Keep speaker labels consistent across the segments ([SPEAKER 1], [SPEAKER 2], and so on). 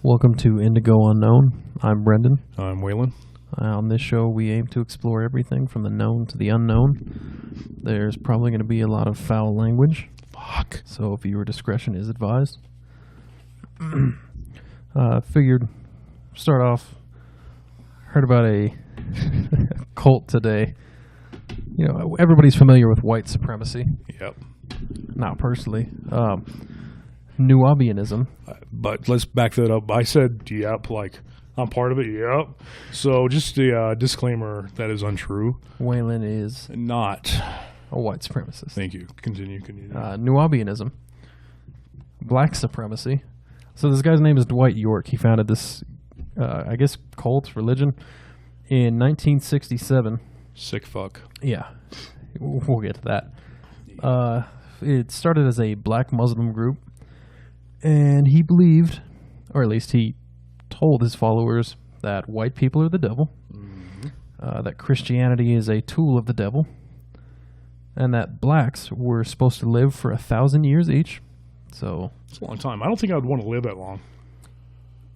[SPEAKER 1] Welcome to Indigo Unknown. I'm Brendan.
[SPEAKER 2] I'm Waylon.
[SPEAKER 1] On this show, we aim to explore everything from the known to the unknown. There's probably going to be a lot of foul language.
[SPEAKER 2] Fuck.
[SPEAKER 1] So viewer discretion is advised. Figured, start off, heard about a cult today. You know, everybody's familiar with white supremacy.
[SPEAKER 2] Yep.
[SPEAKER 1] Not personally. Nubianism.
[SPEAKER 2] But let's back that up. I said, yep, like, I'm part of it, yep. So just a disclaimer, that is untrue.
[SPEAKER 1] Waylon is
[SPEAKER 2] not
[SPEAKER 1] a white supremacist.
[SPEAKER 2] Thank you. Continue.
[SPEAKER 1] Nubianism. Black supremacy. So this guy's name is Dwight York. He founded this, I guess, cult, religion, in 1967.
[SPEAKER 2] Sick fuck.
[SPEAKER 1] Yeah. We'll get to that. It started as a black Muslim group, and he believed, or at least he told his followers, that white people are the devil, that Christianity is a tool of the devil, and that blacks were supposed to live for 1,000 years each. So
[SPEAKER 2] it's a long time. I don't think I would want to live that long.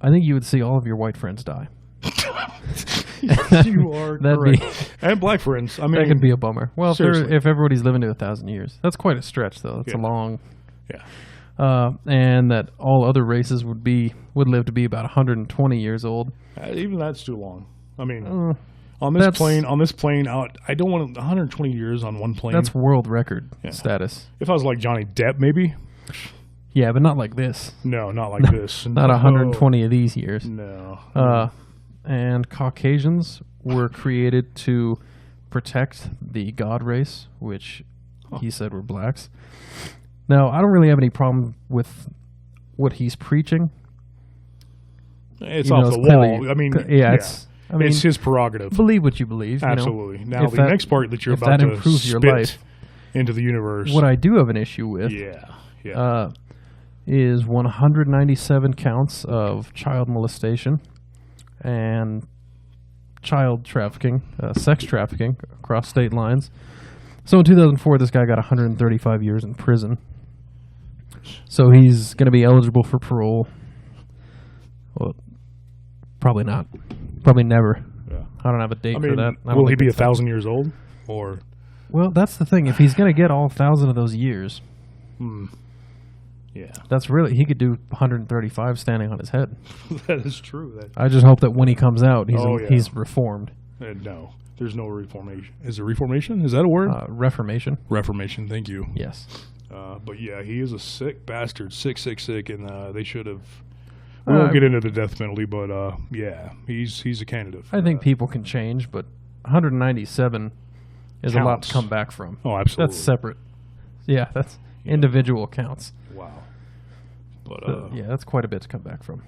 [SPEAKER 1] I think you would see all of your white friends die.
[SPEAKER 2] You are correct. And black friends. I mean,
[SPEAKER 1] that could be a bummer. Well, if everybody's living to 1,000 years, that's quite a stretch, though. It's a long.
[SPEAKER 2] Yeah.
[SPEAKER 1] And that all other races would live to be about 120 years old.
[SPEAKER 2] Even that's too long. I mean, on this plane out, I don't want 120 years on one plane.
[SPEAKER 1] That's world record status.
[SPEAKER 2] If I was like Johnny Depp, maybe.
[SPEAKER 1] Yeah, but not like this.
[SPEAKER 2] No, not like this.
[SPEAKER 1] Not 120 of these years.
[SPEAKER 2] No.
[SPEAKER 1] And Caucasians were created to protect the God race, which he said were blacks. Now, I don't really have any problem with what he's preaching.
[SPEAKER 2] It's off the wall. I mean, it's his prerogative.
[SPEAKER 1] Believe what you believe.
[SPEAKER 2] Absolutely.
[SPEAKER 1] You know?
[SPEAKER 2] Now, the next part that you're about to spit into the universe.
[SPEAKER 1] What I do have an issue with is 197 counts of child molestation and child trafficking, sex trafficking across state lines. So in 2004, this guy got 135 years in prison. So he's going to be eligible for parole. Well, probably not. Probably never. Yeah. I don't have a date for that.
[SPEAKER 2] Will he be 1,000 years old? Or?
[SPEAKER 1] Well, that's the thing. If he's going to get all 1,000 of those years,
[SPEAKER 2] yeah,
[SPEAKER 1] that's really, he could do 135 standing on his head.
[SPEAKER 2] That is true.
[SPEAKER 1] I just hope that when he comes out, he's reformed.
[SPEAKER 2] No, there's no reformation. Is it reformation? Is that a word?
[SPEAKER 1] Reformation.
[SPEAKER 2] Reformation. Thank you.
[SPEAKER 1] Yes.
[SPEAKER 2] But yeah, he is a sick bastard. Sick, and they should have. We won't get into the death penalty, but yeah, he's a candidate.
[SPEAKER 1] I think people can change, but 197 is a lot to come back from.
[SPEAKER 2] Oh, absolutely.
[SPEAKER 1] That's separate. Yeah, that's individual counts.
[SPEAKER 2] Wow.
[SPEAKER 1] But yeah, that's quite a bit to come back from.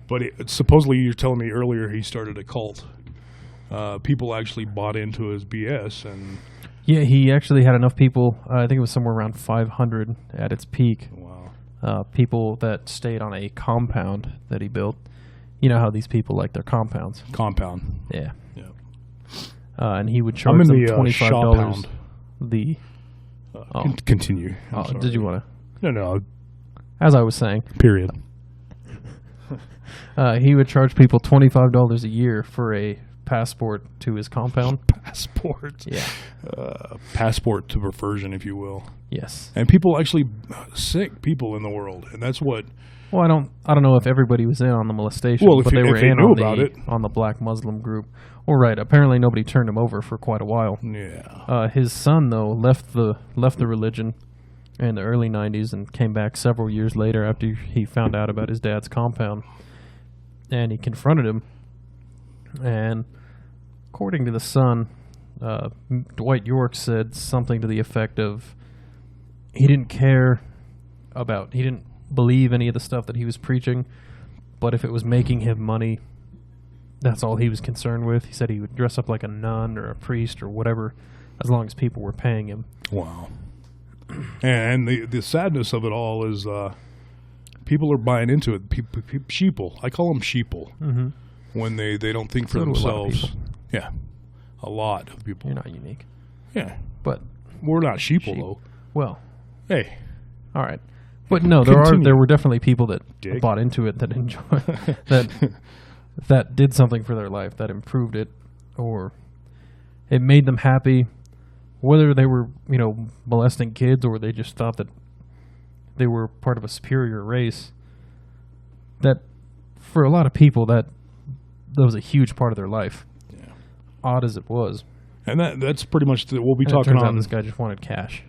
[SPEAKER 2] But supposedly, you're telling me earlier he started a cult. People actually bought into his BS, and
[SPEAKER 1] yeah, he actually had enough people. I think it was somewhere around 500 at its peak.
[SPEAKER 2] Wow.
[SPEAKER 1] People that stayed on a compound that he built. You know how these people like their compounds.
[SPEAKER 2] Compound.
[SPEAKER 1] Yeah.
[SPEAKER 2] Yeah.
[SPEAKER 1] And he would charge them $25.
[SPEAKER 2] Continue.
[SPEAKER 1] Did you want to?
[SPEAKER 2] No.
[SPEAKER 1] As I was saying.
[SPEAKER 2] Period.
[SPEAKER 1] He would charge people $25 a year for a passport to his compound.
[SPEAKER 2] Passport.
[SPEAKER 1] Yeah.
[SPEAKER 2] Passport to perversion, if you will.
[SPEAKER 1] Yes.
[SPEAKER 2] And people actually sick people in the world, and that's what.
[SPEAKER 1] Well, I don't know if everybody was in on the molestation, but they were in on the black Muslim group. Well, right. Apparently, nobody turned him over for quite a while.
[SPEAKER 2] Yeah.
[SPEAKER 1] His son though left the religion in the early 90s and came back several years later after he found out about his dad's compound, and he confronted him. And according to the son, Dwight York said something to the effect of he didn't believe any of the stuff that he was preaching, but if it was making him money, that's all he was concerned with. He said he would dress up like a nun or a priest or whatever, as long as people were paying him.
[SPEAKER 2] Wow. And the sadness of it all is people are buying into it. Sheeple. I call them sheeple.
[SPEAKER 1] Mm-hmm.
[SPEAKER 2] When they don't think for themselves. Yeah. A lot of people.
[SPEAKER 1] You're not unique.
[SPEAKER 2] Yeah.
[SPEAKER 1] But
[SPEAKER 2] we're not sheeple, though.
[SPEAKER 1] Well.
[SPEAKER 2] Hey.
[SPEAKER 1] All right. But no, there were definitely people that
[SPEAKER 2] Dick.
[SPEAKER 1] bought into it, that enjoyed that did something for their life, that improved it, or it made them happy, whether they were, molesting kids or they just thought that they were part of a superior race. That for a lot of people that was a huge part of their life.
[SPEAKER 2] Yeah.
[SPEAKER 1] Odd as it was.
[SPEAKER 2] And that's pretty much we'll be
[SPEAKER 1] And
[SPEAKER 2] talking
[SPEAKER 1] it turns
[SPEAKER 2] on
[SPEAKER 1] out this guy just wanted cash.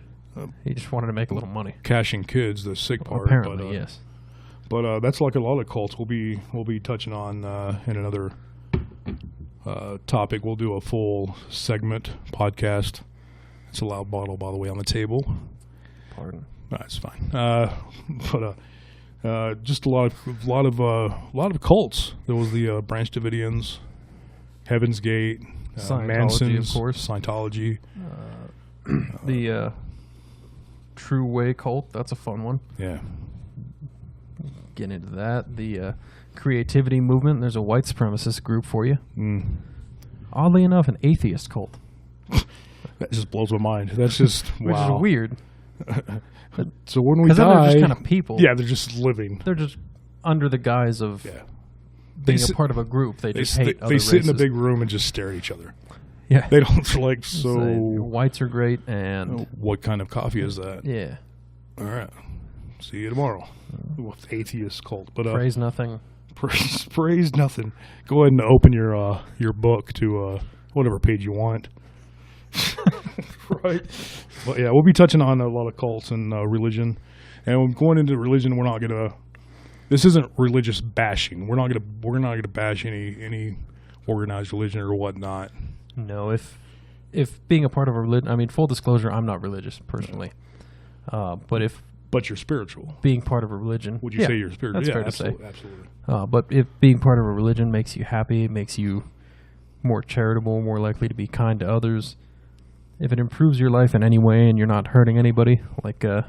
[SPEAKER 1] He just wanted to make a little money.
[SPEAKER 2] cashing kids, the sick part.
[SPEAKER 1] Apparently, yes.
[SPEAKER 2] But that's like a lot of cults. We'll be touching on in another topic. We'll do a full segment podcast. It's a loud bottle, by the way, on the table.
[SPEAKER 1] Pardon.
[SPEAKER 2] That's fine. But just a lot of cults. There was the Branch Davidians, Heaven's Gate,
[SPEAKER 1] Scientology,
[SPEAKER 2] Manson's,
[SPEAKER 1] of course.
[SPEAKER 2] Scientology.
[SPEAKER 1] The True Way cult, that's a fun one.
[SPEAKER 2] Yeah.
[SPEAKER 1] Get into that. The creativity movement, there's a white supremacist group for you. Oddly enough, an atheist cult.
[SPEAKER 2] That just blows my mind. That's just
[SPEAKER 1] Which
[SPEAKER 2] wow.
[SPEAKER 1] is weird.
[SPEAKER 2] So when we
[SPEAKER 1] Because
[SPEAKER 2] die,
[SPEAKER 1] they're just kind of people.
[SPEAKER 2] yeah, they're just living.
[SPEAKER 1] They're just under the guise of being a part of a group. They just hate other
[SPEAKER 2] They sit in a
[SPEAKER 1] races.
[SPEAKER 2] big room and just stare at each other.
[SPEAKER 1] Yeah.
[SPEAKER 2] They don't like so.
[SPEAKER 1] Whites are great, and
[SPEAKER 2] What kind of coffee is that?
[SPEAKER 1] yeah,
[SPEAKER 2] All right. See you tomorrow. Atheist cult, but
[SPEAKER 1] praise nothing.
[SPEAKER 2] praise nothing. Go ahead and open your book to whatever page you want. Right. But yeah, we'll be touching on a lot of cults and religion, and going into religion, we're not gonna. This isn't religious bashing. We're not gonna bash any organized religion or whatnot.
[SPEAKER 1] No, if being a part of a religion, I mean, full disclosure, I'm not religious personally, but
[SPEAKER 2] you're spiritual.
[SPEAKER 1] being part of a religion,
[SPEAKER 2] Would you say you're spiritual?
[SPEAKER 1] That's
[SPEAKER 2] Yeah,
[SPEAKER 1] fair
[SPEAKER 2] absolutely,
[SPEAKER 1] to say.
[SPEAKER 2] absolutely.
[SPEAKER 1] But if being part of a religion makes you happy, it makes you more charitable, more likely to be kind to others. If it improves your life in any way and you're not hurting anybody, like
[SPEAKER 2] that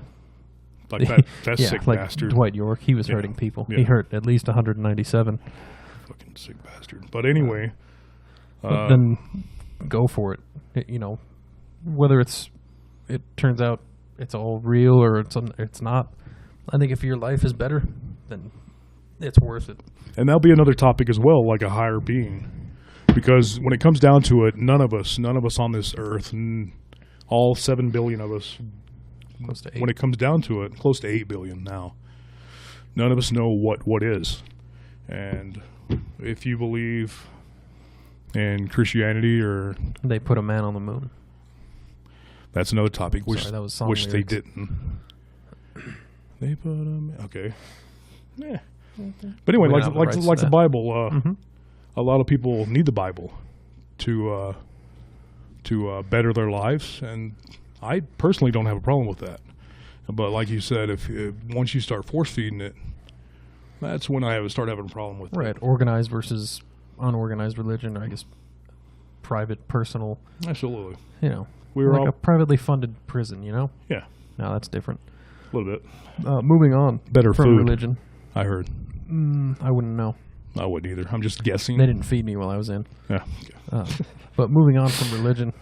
[SPEAKER 2] sick
[SPEAKER 1] like
[SPEAKER 2] bastard.
[SPEAKER 1] Dwight York, he was hurting people. He hurt at least 197.
[SPEAKER 2] Fucking sick bastard. But anyway,
[SPEAKER 1] But then go for it. Whether it turns out it's all real or it's not. I think if your life is better, then it's worth it.
[SPEAKER 2] and that'll be another topic as well, like a higher being. Because when it comes down to it, none of us on this earth, all 7 billion of us,
[SPEAKER 1] Close to 8.
[SPEAKER 2] when it comes down to it, close to 8 billion now, none of us know what is. And if you believe in Christianity, or
[SPEAKER 1] They put a man on the moon.
[SPEAKER 2] that's another topic, which
[SPEAKER 1] Sorry, that was song
[SPEAKER 2] which they
[SPEAKER 1] lyrics.
[SPEAKER 2] didn't. They put okay. Yeah. But anyway,
[SPEAKER 1] We don't have the rights to
[SPEAKER 2] like the
[SPEAKER 1] that.
[SPEAKER 2] Bible, a lot of people need the Bible to better their lives, and I personally don't have a problem with that. But like you said, if once you start force feeding it, that's when I start having a problem with
[SPEAKER 1] Right,
[SPEAKER 2] it.
[SPEAKER 1] organized versus unorganized religion, or I guess private, personal.
[SPEAKER 2] Absolutely.
[SPEAKER 1] We were like a privately funded prison.
[SPEAKER 2] Yeah,
[SPEAKER 1] No, that's different.
[SPEAKER 2] a little bit.
[SPEAKER 1] Moving on.
[SPEAKER 2] Better
[SPEAKER 1] from
[SPEAKER 2] food.
[SPEAKER 1] religion.
[SPEAKER 2] I heard.
[SPEAKER 1] I wouldn't know.
[SPEAKER 2] I wouldn't either. I'm just guessing.
[SPEAKER 1] They didn't feed me while I was in.
[SPEAKER 2] Yeah.
[SPEAKER 1] But moving on from religion,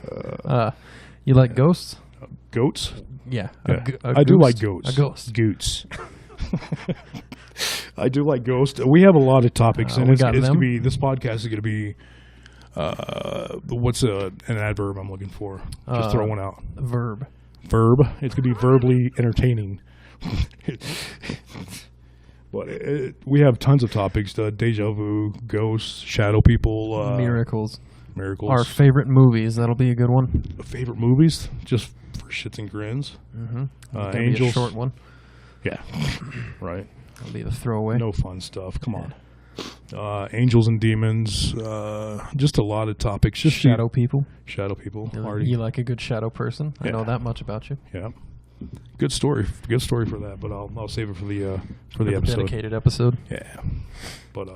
[SPEAKER 1] you like ghosts?
[SPEAKER 2] Goats?
[SPEAKER 1] Yeah.
[SPEAKER 2] Yeah.
[SPEAKER 1] A
[SPEAKER 2] I do
[SPEAKER 1] ghost.
[SPEAKER 2] like goats.
[SPEAKER 1] A ghost.
[SPEAKER 2] Goots. I do like ghosts. We have a lot of topics, and
[SPEAKER 1] we
[SPEAKER 2] it's
[SPEAKER 1] got
[SPEAKER 2] going to
[SPEAKER 1] them.
[SPEAKER 2] be, this podcast is going to be, what's an adverb I'm looking for? Just throw one out.
[SPEAKER 1] Verb.
[SPEAKER 2] Verb. It's going to be verbally entertaining. But we have tons of topics: deja vu, ghosts, shadow people,
[SPEAKER 1] Miracles.
[SPEAKER 2] miracles.
[SPEAKER 1] Our favorite movies. That'll be a good one.
[SPEAKER 2] favorite movies, just for shits and grins.
[SPEAKER 1] Gonna be a
[SPEAKER 2] Angels.
[SPEAKER 1] short one.
[SPEAKER 2] Yeah, right.
[SPEAKER 1] That'll be the throwaway.
[SPEAKER 2] No fun stuff. Come on. Angels and demons. Just a lot of topics. Just
[SPEAKER 1] Shadow people.
[SPEAKER 2] Shadow people.
[SPEAKER 1] You like a good shadow person. I
[SPEAKER 2] Yeah.
[SPEAKER 1] know that much about you.
[SPEAKER 2] Yeah. Good story. Good story for that. But I'll save it for the episode.
[SPEAKER 1] Dedicated episode.
[SPEAKER 2] Yeah. But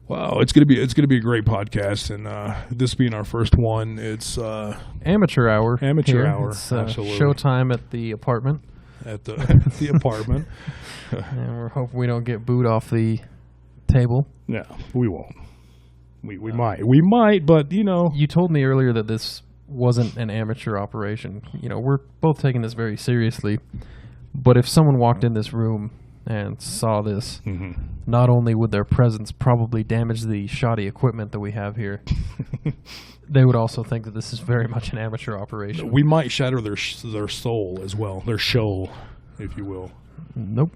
[SPEAKER 2] wow, it's gonna be a great podcast, and this being our first one, it's
[SPEAKER 1] Amateur hour.
[SPEAKER 2] Amateur
[SPEAKER 1] here.
[SPEAKER 2] hour,
[SPEAKER 1] It's,
[SPEAKER 2] absolutely.
[SPEAKER 1] Showtime at the apartment.
[SPEAKER 2] at the apartment.
[SPEAKER 1] And we're hoping we don't get booed off the table.
[SPEAKER 2] No, we won't. We might, but
[SPEAKER 1] You told me earlier that this wasn't an amateur operation. We're both taking this very seriously, But if someone walked in this room and saw this, not only would their presence probably damage the shoddy equipment that we have here, they would also think that this is very much an amateur operation.
[SPEAKER 2] We might shatter their soul as well, their show, if you will.
[SPEAKER 1] Nope.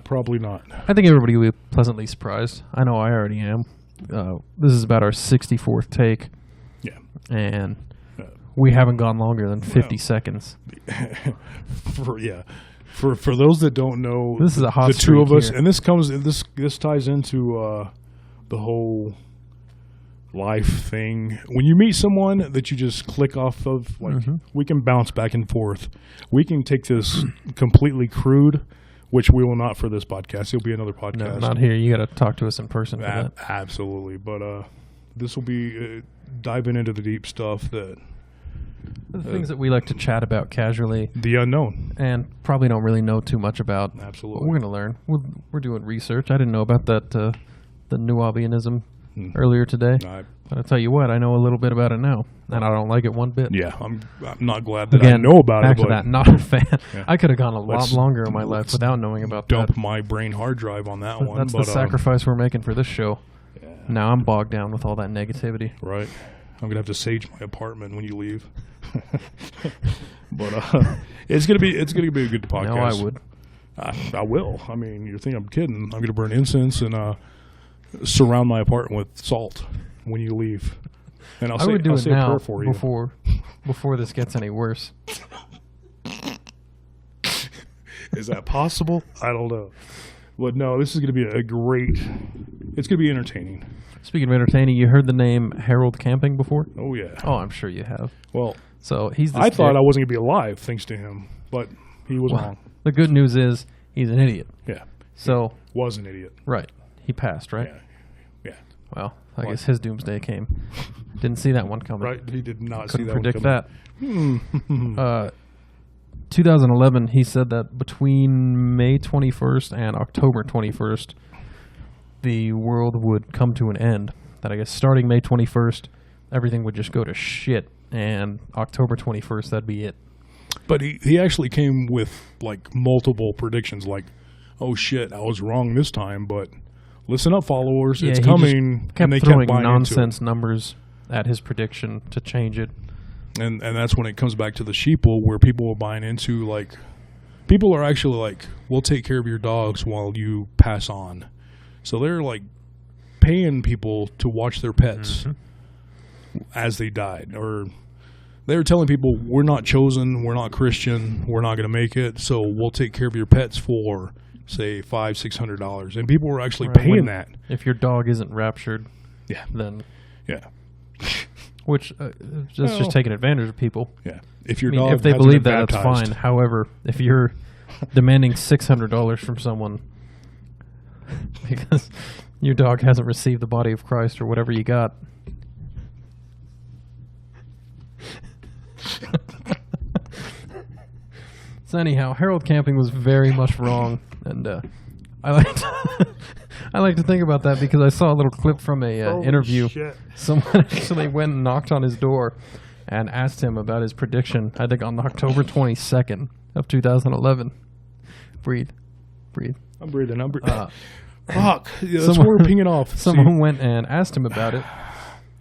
[SPEAKER 2] Probably not.
[SPEAKER 1] I think everybody will be pleasantly surprised. I know I already am. This is about our 64th take.
[SPEAKER 2] Yeah.
[SPEAKER 1] And we haven't gone longer than 50 seconds.
[SPEAKER 2] For those that don't know,
[SPEAKER 1] this is a hot
[SPEAKER 2] the two of us,
[SPEAKER 1] here.
[SPEAKER 2] and this ties into the whole life thing. When you meet someone that you just click off of, like we can bounce back and forth. We can take this completely crude, which we will not for this podcast. It'll be another podcast.
[SPEAKER 1] No, not here. You got to talk to us in person for that.
[SPEAKER 2] Absolutely, but this will be diving into the deep stuff that.
[SPEAKER 1] The things that we like to chat about casually.
[SPEAKER 2] The unknown.
[SPEAKER 1] And probably don't really know too much about.
[SPEAKER 2] Absolutely.
[SPEAKER 1] But we're going to learn. We're doing research. I didn't know about that, the Nubianism earlier today. But I'll tell you what, I know a little bit about it now. And I don't like it one bit.
[SPEAKER 2] Yeah, I'm not glad that I know about it.
[SPEAKER 1] Back to that, not a fan.
[SPEAKER 2] Yeah.
[SPEAKER 1] I could have gone a lot longer in my life without knowing about that.
[SPEAKER 2] Dump my brain hard drive on that one.
[SPEAKER 1] That's the sacrifice we're making for this show. Yeah. Now I'm bogged down with all that negativity.
[SPEAKER 2] Right. I'm going to have to sage my apartment when you leave. But it's gonna be a good podcast.
[SPEAKER 1] No, I would.
[SPEAKER 2] I will. I mean, you think I'm kidding? I'm gonna burn incense and surround my apartment with salt when you leave. And
[SPEAKER 1] I would do it now
[SPEAKER 2] for you.
[SPEAKER 1] before this gets any worse.
[SPEAKER 2] Is that possible? I don't know. But no, this is gonna be it's gonna be entertaining.
[SPEAKER 1] Speaking of entertaining, you heard the name Harold Camping before?
[SPEAKER 2] Oh yeah.
[SPEAKER 1] Oh, I'm sure you have.
[SPEAKER 2] Well.
[SPEAKER 1] So he's.
[SPEAKER 2] I thought I wasn't going to be alive thanks to him, but he was wrong.
[SPEAKER 1] The good news is he's an idiot.
[SPEAKER 2] Yeah.
[SPEAKER 1] So
[SPEAKER 2] was an idiot.
[SPEAKER 1] Right. He passed, right?
[SPEAKER 2] Yeah.
[SPEAKER 1] Well, I guess his doomsday came. Didn't see that one coming.
[SPEAKER 2] Right. He did not
[SPEAKER 1] Couldn't
[SPEAKER 2] see that
[SPEAKER 1] predict
[SPEAKER 2] one coming.
[SPEAKER 1] that. 2011, he said that between May 21st and October 21st, the world would come to an end. That I guess starting May 21st, everything would just go to shit. And October 21st, that'd be it.
[SPEAKER 2] But he actually came with like multiple predictions, like, oh shit, I was wrong this time, but listen up, followers, it's coming.
[SPEAKER 1] Kept
[SPEAKER 2] and they
[SPEAKER 1] throwing
[SPEAKER 2] kept buying
[SPEAKER 1] nonsense numbers at his prediction to change it.
[SPEAKER 2] And that's when it comes back to the sheeple, where people are buying into, like, people are actually like, we'll take care of your dogs while you pass on. So they're like paying people to watch their pets as they died, or they were telling people, we're not chosen, we're not Christian, we're not going to make it, so we'll take care of your pets for, say, $500-$600, and people were actually paying that.
[SPEAKER 1] If your dog isn't raptured, then which just taking advantage of people.
[SPEAKER 2] Yeah, if your dog,
[SPEAKER 1] if they believe that, that's fine. However, if you're demanding $600 from someone because your dog hasn't received the body of Christ or whatever you got. So anyhow, Harold Camping was very much wrong, and I like to think about that because I saw a little clip from a interview.
[SPEAKER 2] Shit.
[SPEAKER 1] Someone actually went and knocked on his door and asked him about his prediction. I think on October 22nd of 2011. Breathe.
[SPEAKER 2] I'm breathing. Fuck. Yeah, that's where we're pinging off.
[SPEAKER 1] Someone went and asked him about it,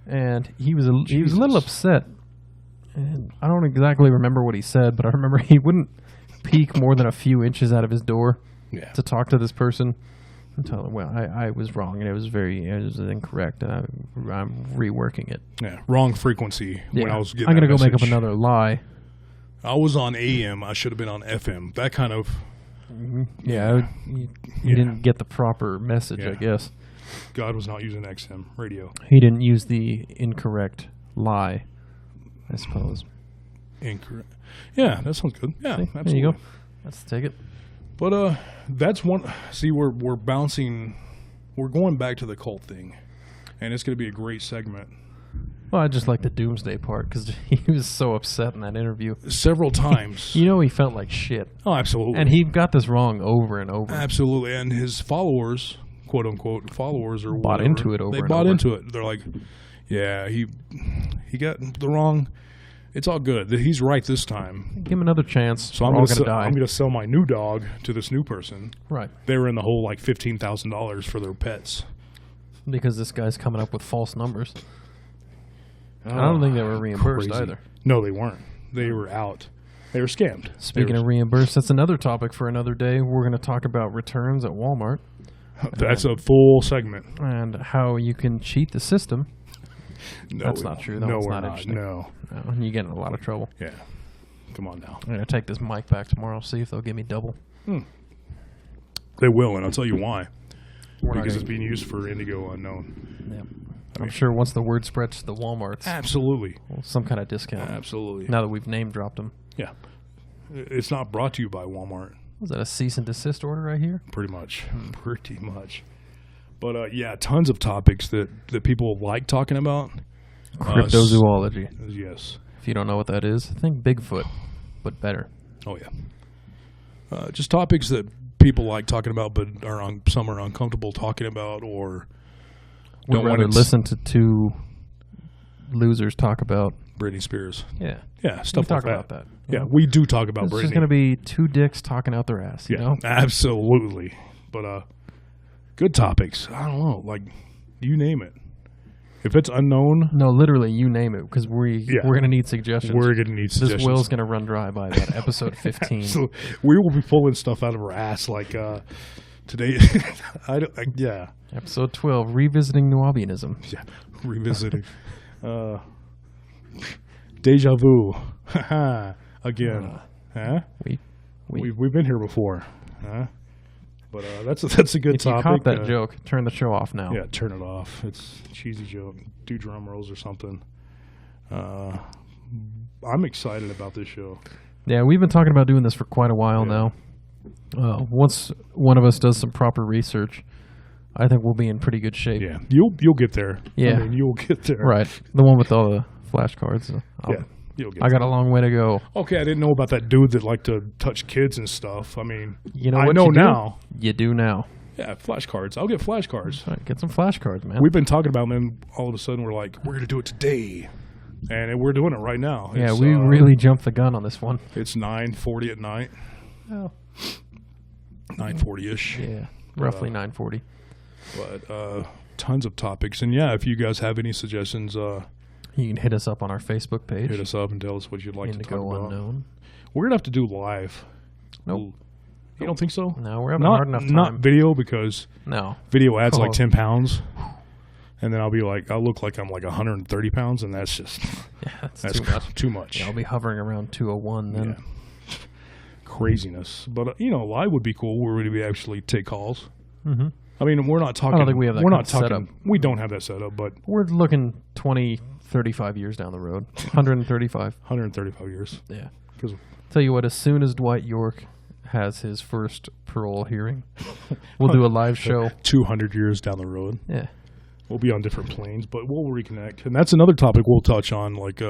[SPEAKER 1] and he was a little upset. And I don't exactly remember what he said, but I remember he wouldn't peek more than a few inches out of his door to talk to this person and tell him, well, I was wrong, and it was incorrect, and I'm reworking it.
[SPEAKER 2] Yeah, wrong frequency.
[SPEAKER 1] Yeah.
[SPEAKER 2] When I was getting
[SPEAKER 1] I'm going to go
[SPEAKER 2] message.
[SPEAKER 1] make up another lie.
[SPEAKER 2] I was on AM. I should have been on FM. That kind of...
[SPEAKER 1] Yeah, you didn't get the proper message, I guess.
[SPEAKER 2] God was not using XM radio.
[SPEAKER 1] He didn't use the incorrect lie, I suppose.
[SPEAKER 2] Incorrect. Yeah, that sounds good. Yeah, absolutely.
[SPEAKER 1] There you go. Let's take it.
[SPEAKER 2] But that's one. See, we're bouncing. We're going back to the cult thing, and it's going to be a great segment.
[SPEAKER 1] Well, I just like the doomsday part because he was so upset in that interview.
[SPEAKER 2] Several times.
[SPEAKER 1] He felt like shit.
[SPEAKER 2] Oh, absolutely.
[SPEAKER 1] And he got this wrong over and over.
[SPEAKER 2] Absolutely. And his followers, quote unquote followers, or
[SPEAKER 1] bought into it over.
[SPEAKER 2] They
[SPEAKER 1] and
[SPEAKER 2] bought
[SPEAKER 1] over.
[SPEAKER 2] into it. They're like, yeah, he got the wrong. It's all good. He's right this time.
[SPEAKER 1] Give him another chance.
[SPEAKER 2] So
[SPEAKER 1] We're all gonna die.
[SPEAKER 2] I'm going to sell my new dog to this new person.
[SPEAKER 1] Right.
[SPEAKER 2] They were in the hole like $15,000 for their pets.
[SPEAKER 1] Because this guy's coming up with false numbers. I don't think they were reimbursed
[SPEAKER 2] Crazy.
[SPEAKER 1] either.
[SPEAKER 2] No, they weren't. They were out. They were scammed.
[SPEAKER 1] Speaking of reimbursed, that's another topic for another day. We're going to talk about returns at Walmart.
[SPEAKER 2] That's a full segment.
[SPEAKER 1] And how you can cheat the system.
[SPEAKER 2] No,
[SPEAKER 1] That's not true. That
[SPEAKER 2] no,
[SPEAKER 1] one's
[SPEAKER 2] we're
[SPEAKER 1] not
[SPEAKER 2] not.
[SPEAKER 1] interesting.
[SPEAKER 2] No.
[SPEAKER 1] No, you get in a lot of trouble.
[SPEAKER 2] Yeah. Come on now.
[SPEAKER 1] I'm going to take this mic back tomorrow, see if they'll give me double.
[SPEAKER 2] They will, and I'll tell you why.
[SPEAKER 1] We're not
[SPEAKER 2] Because
[SPEAKER 1] gonna-
[SPEAKER 2] it's being used for Indigo Unknown.
[SPEAKER 1] Yep. I'm sure once the word spreads to the Walmarts,
[SPEAKER 2] Absolutely.
[SPEAKER 1] some kind of discount.
[SPEAKER 2] Absolutely.
[SPEAKER 1] Now that we've name dropped them.
[SPEAKER 2] Yeah. It's not brought to you by Walmart.
[SPEAKER 1] Was that a cease and desist order right here?
[SPEAKER 2] Pretty much. Pretty much. But, yeah, tons of topics that people like talking about.
[SPEAKER 1] Cryptozoology.
[SPEAKER 2] Yes.
[SPEAKER 1] If you don't know what that is, think Bigfoot, but better.
[SPEAKER 2] Oh, yeah. Just topics that people like talking about, but some are uncomfortable talking about, or
[SPEAKER 1] We'd
[SPEAKER 2] don't
[SPEAKER 1] rather
[SPEAKER 2] want to
[SPEAKER 1] listen to two losers talk about.
[SPEAKER 2] Britney Spears.
[SPEAKER 1] Yeah.
[SPEAKER 2] Yeah, stuff
[SPEAKER 1] we talk
[SPEAKER 2] like
[SPEAKER 1] about that.
[SPEAKER 2] Yeah, we do talk about
[SPEAKER 1] It's
[SPEAKER 2] Britney.
[SPEAKER 1] just going to be two dicks talking out their ass. You know?
[SPEAKER 2] Absolutely. But good topics. I don't know, like you name it. If it's unknown,
[SPEAKER 1] No, literally, you name it, because we're going to need suggestions.
[SPEAKER 2] we're going to need suggestions.
[SPEAKER 1] This well's going to run dry by about episode 15.
[SPEAKER 2] So we will be pulling stuff out of our ass like today. Yeah.
[SPEAKER 1] Episode 12, Revisiting Nubianism.
[SPEAKER 2] Yeah, revisiting. Deja vu. Again. Huh? We've been here before. Huh? But that's a good
[SPEAKER 1] If you
[SPEAKER 2] topic.
[SPEAKER 1] caught that joke, turn the show off now.
[SPEAKER 2] Yeah, turn it off. It's a cheesy joke. Do drum rolls or something. I'm excited about this show.
[SPEAKER 1] Yeah, we've been talking about doing this for quite a while now. Once one of us does some proper research, I think we'll be in pretty good shape.
[SPEAKER 2] Yeah, you'll get there.
[SPEAKER 1] Yeah.
[SPEAKER 2] I mean, you'll get there.
[SPEAKER 1] Right. The one with all the flashcards.
[SPEAKER 2] Yeah, you'll get
[SPEAKER 1] I got a long way to go.
[SPEAKER 2] Okay, I didn't know about that dude that liked to touch kids and stuff. I mean,
[SPEAKER 1] You know
[SPEAKER 2] I
[SPEAKER 1] what
[SPEAKER 2] know
[SPEAKER 1] you do?
[SPEAKER 2] now.
[SPEAKER 1] You do now.
[SPEAKER 2] Yeah, flashcards. I'll get flashcards.
[SPEAKER 1] All right, get some flashcards, man.
[SPEAKER 2] We've been talking about them, and all of a sudden we're like, we're going to do it today. And we're doing it right now.
[SPEAKER 1] Yeah,
[SPEAKER 2] It's,
[SPEAKER 1] we really jumped the gun on this one.
[SPEAKER 2] It's 9:40 at night.
[SPEAKER 1] Oh.
[SPEAKER 2] 9:40-ish.
[SPEAKER 1] Yeah, roughly 9:40.
[SPEAKER 2] But tons of topics. And, yeah, if you guys have any suggestions,
[SPEAKER 1] You can hit us up on our Facebook page.
[SPEAKER 2] hit us up and tell us what you'd like to talk
[SPEAKER 1] Indigo
[SPEAKER 2] about.
[SPEAKER 1] Unknown.
[SPEAKER 2] We're going to have to do live.
[SPEAKER 1] Nope.
[SPEAKER 2] You don't think so?
[SPEAKER 1] No, we're having a hard enough time.
[SPEAKER 2] Not video, because
[SPEAKER 1] No.
[SPEAKER 2] video adds
[SPEAKER 1] Oh.
[SPEAKER 2] like 10 pounds. And then I'll look like I'm like 130 pounds, and that's just
[SPEAKER 1] Yeah, that's
[SPEAKER 2] that's
[SPEAKER 1] too much.
[SPEAKER 2] too much.
[SPEAKER 1] Yeah, I'll be hovering around 201 then.
[SPEAKER 2] Yeah. Craziness. But, live would be cool where we actually take calls.
[SPEAKER 1] Mm-hmm.
[SPEAKER 2] I mean, we're not talking.
[SPEAKER 1] I don't think we have that
[SPEAKER 2] We're
[SPEAKER 1] kind
[SPEAKER 2] not
[SPEAKER 1] of
[SPEAKER 2] talking.
[SPEAKER 1] setup.
[SPEAKER 2] We don't have that setup, but
[SPEAKER 1] We're looking 20, 35 years down the road. 135.
[SPEAKER 2] 135 years.
[SPEAKER 1] Yeah.
[SPEAKER 2] 'Cause
[SPEAKER 1] Tell you what, as soon as Dwight York has his first parole hearing, we'll do a live show.
[SPEAKER 2] 200 years down the road,
[SPEAKER 1] Yeah.
[SPEAKER 2] we'll be on different planes, but we'll reconnect. And that's another topic we'll touch on, like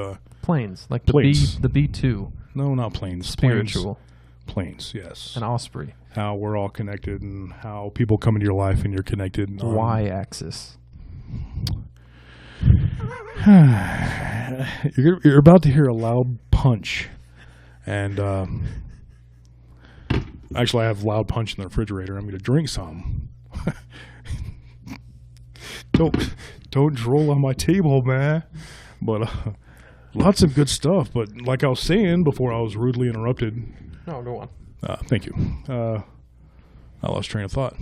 [SPEAKER 1] Planes. Like the
[SPEAKER 2] Planes.
[SPEAKER 1] the B2.
[SPEAKER 2] no, not planes.
[SPEAKER 1] Spiritual.
[SPEAKER 2] Planes, yes.
[SPEAKER 1] An osprey.
[SPEAKER 2] How we're all connected, and how people come into your life and you're connected.
[SPEAKER 1] Y-axis.
[SPEAKER 2] You're about to hear a loud punch, and actually, I have a loud punch in the refrigerator. I'm going to drink some. Don't drool on my table, man. But lots of good stuff. But like I was saying before, I was rudely interrupted.
[SPEAKER 1] No, go on.
[SPEAKER 2] Thank you. I lost train of thought.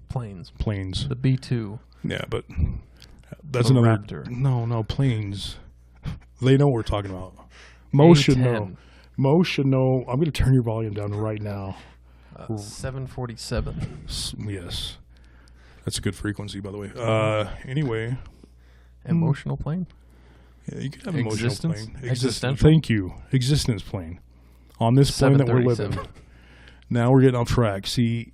[SPEAKER 1] Planes.
[SPEAKER 2] Planes.
[SPEAKER 1] The B2.
[SPEAKER 2] Yeah, but that's
[SPEAKER 1] The
[SPEAKER 2] another.
[SPEAKER 1] Raptor.
[SPEAKER 2] No, planes. They know what we're talking about. Mo should know.
[SPEAKER 1] A10.
[SPEAKER 2] Mo should know. I'm going to turn your volume down right now.
[SPEAKER 1] 747.
[SPEAKER 2] Yes. That's a good frequency, by the way. Anyway.
[SPEAKER 1] Emotional plane?
[SPEAKER 2] Yeah, you could have
[SPEAKER 1] Existence?
[SPEAKER 2] emotional plane.
[SPEAKER 1] Existential?
[SPEAKER 2] Thank you. Existence plane. On this plane that we're living.
[SPEAKER 1] 737.
[SPEAKER 2] Now we're getting off track. See,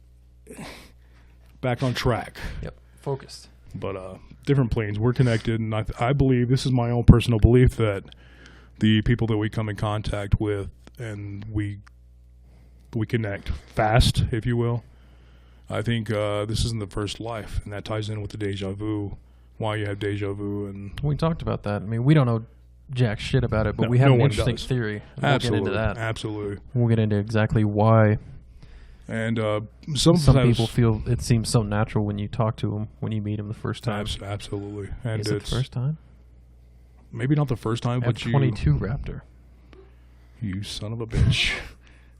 [SPEAKER 2] back on track.
[SPEAKER 1] Yep. Focused.
[SPEAKER 2] But different planes. We're connected, and I believe, this is my own personal belief, that the people that we come in contact with and we connect fast, if you will. I think this isn't the first life, and that ties in with the deja vu, why you have deja vu. And
[SPEAKER 1] We talked about that. I mean, we don't know jack shit about it, but
[SPEAKER 2] No,
[SPEAKER 1] we have
[SPEAKER 2] no
[SPEAKER 1] an
[SPEAKER 2] one
[SPEAKER 1] interesting
[SPEAKER 2] does.
[SPEAKER 1] theory.
[SPEAKER 2] Absolutely.
[SPEAKER 1] We'll get into that.
[SPEAKER 2] Absolutely.
[SPEAKER 1] We'll get into exactly why
[SPEAKER 2] And
[SPEAKER 1] some
[SPEAKER 2] sometimes,
[SPEAKER 1] people feel it seems so natural when you talk to them, when you meet them the first time.
[SPEAKER 2] Absolutely. And
[SPEAKER 1] Is it
[SPEAKER 2] it's
[SPEAKER 1] the first time?
[SPEAKER 2] maybe not the first time, but
[SPEAKER 1] F-22 Raptor.
[SPEAKER 2] You son of a bitch.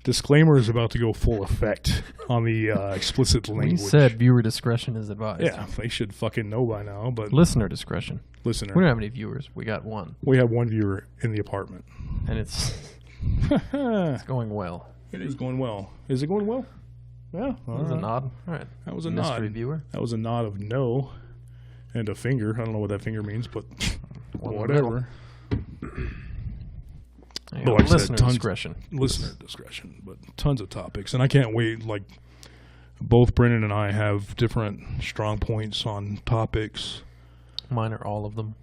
[SPEAKER 2] Disclaimer is about to go full effect on the explicit language.
[SPEAKER 1] We said viewer discretion is advised.
[SPEAKER 2] Yeah, they should fucking know by now, but
[SPEAKER 1] Listener discretion.
[SPEAKER 2] listener.
[SPEAKER 1] We don't have any viewers. We got one.
[SPEAKER 2] We have one viewer in the apartment.
[SPEAKER 1] And it's
[SPEAKER 2] It
[SPEAKER 1] going well.
[SPEAKER 2] is going well. Is it going well? Yeah.
[SPEAKER 1] That was a nod. All right.
[SPEAKER 2] That was a
[SPEAKER 1] Mystery
[SPEAKER 2] nod.
[SPEAKER 1] viewer.
[SPEAKER 2] That was a nod of no and a finger. I don't know what that finger means, but
[SPEAKER 1] One in the
[SPEAKER 2] whatever.
[SPEAKER 1] Yeah,
[SPEAKER 2] But like I said,
[SPEAKER 1] listener
[SPEAKER 2] tons-
[SPEAKER 1] discretion.
[SPEAKER 2] Listener discretion, but tons of topics. And I can't wait. Like, both Brennan and I have different strong points on topics.
[SPEAKER 1] Mine are all of them.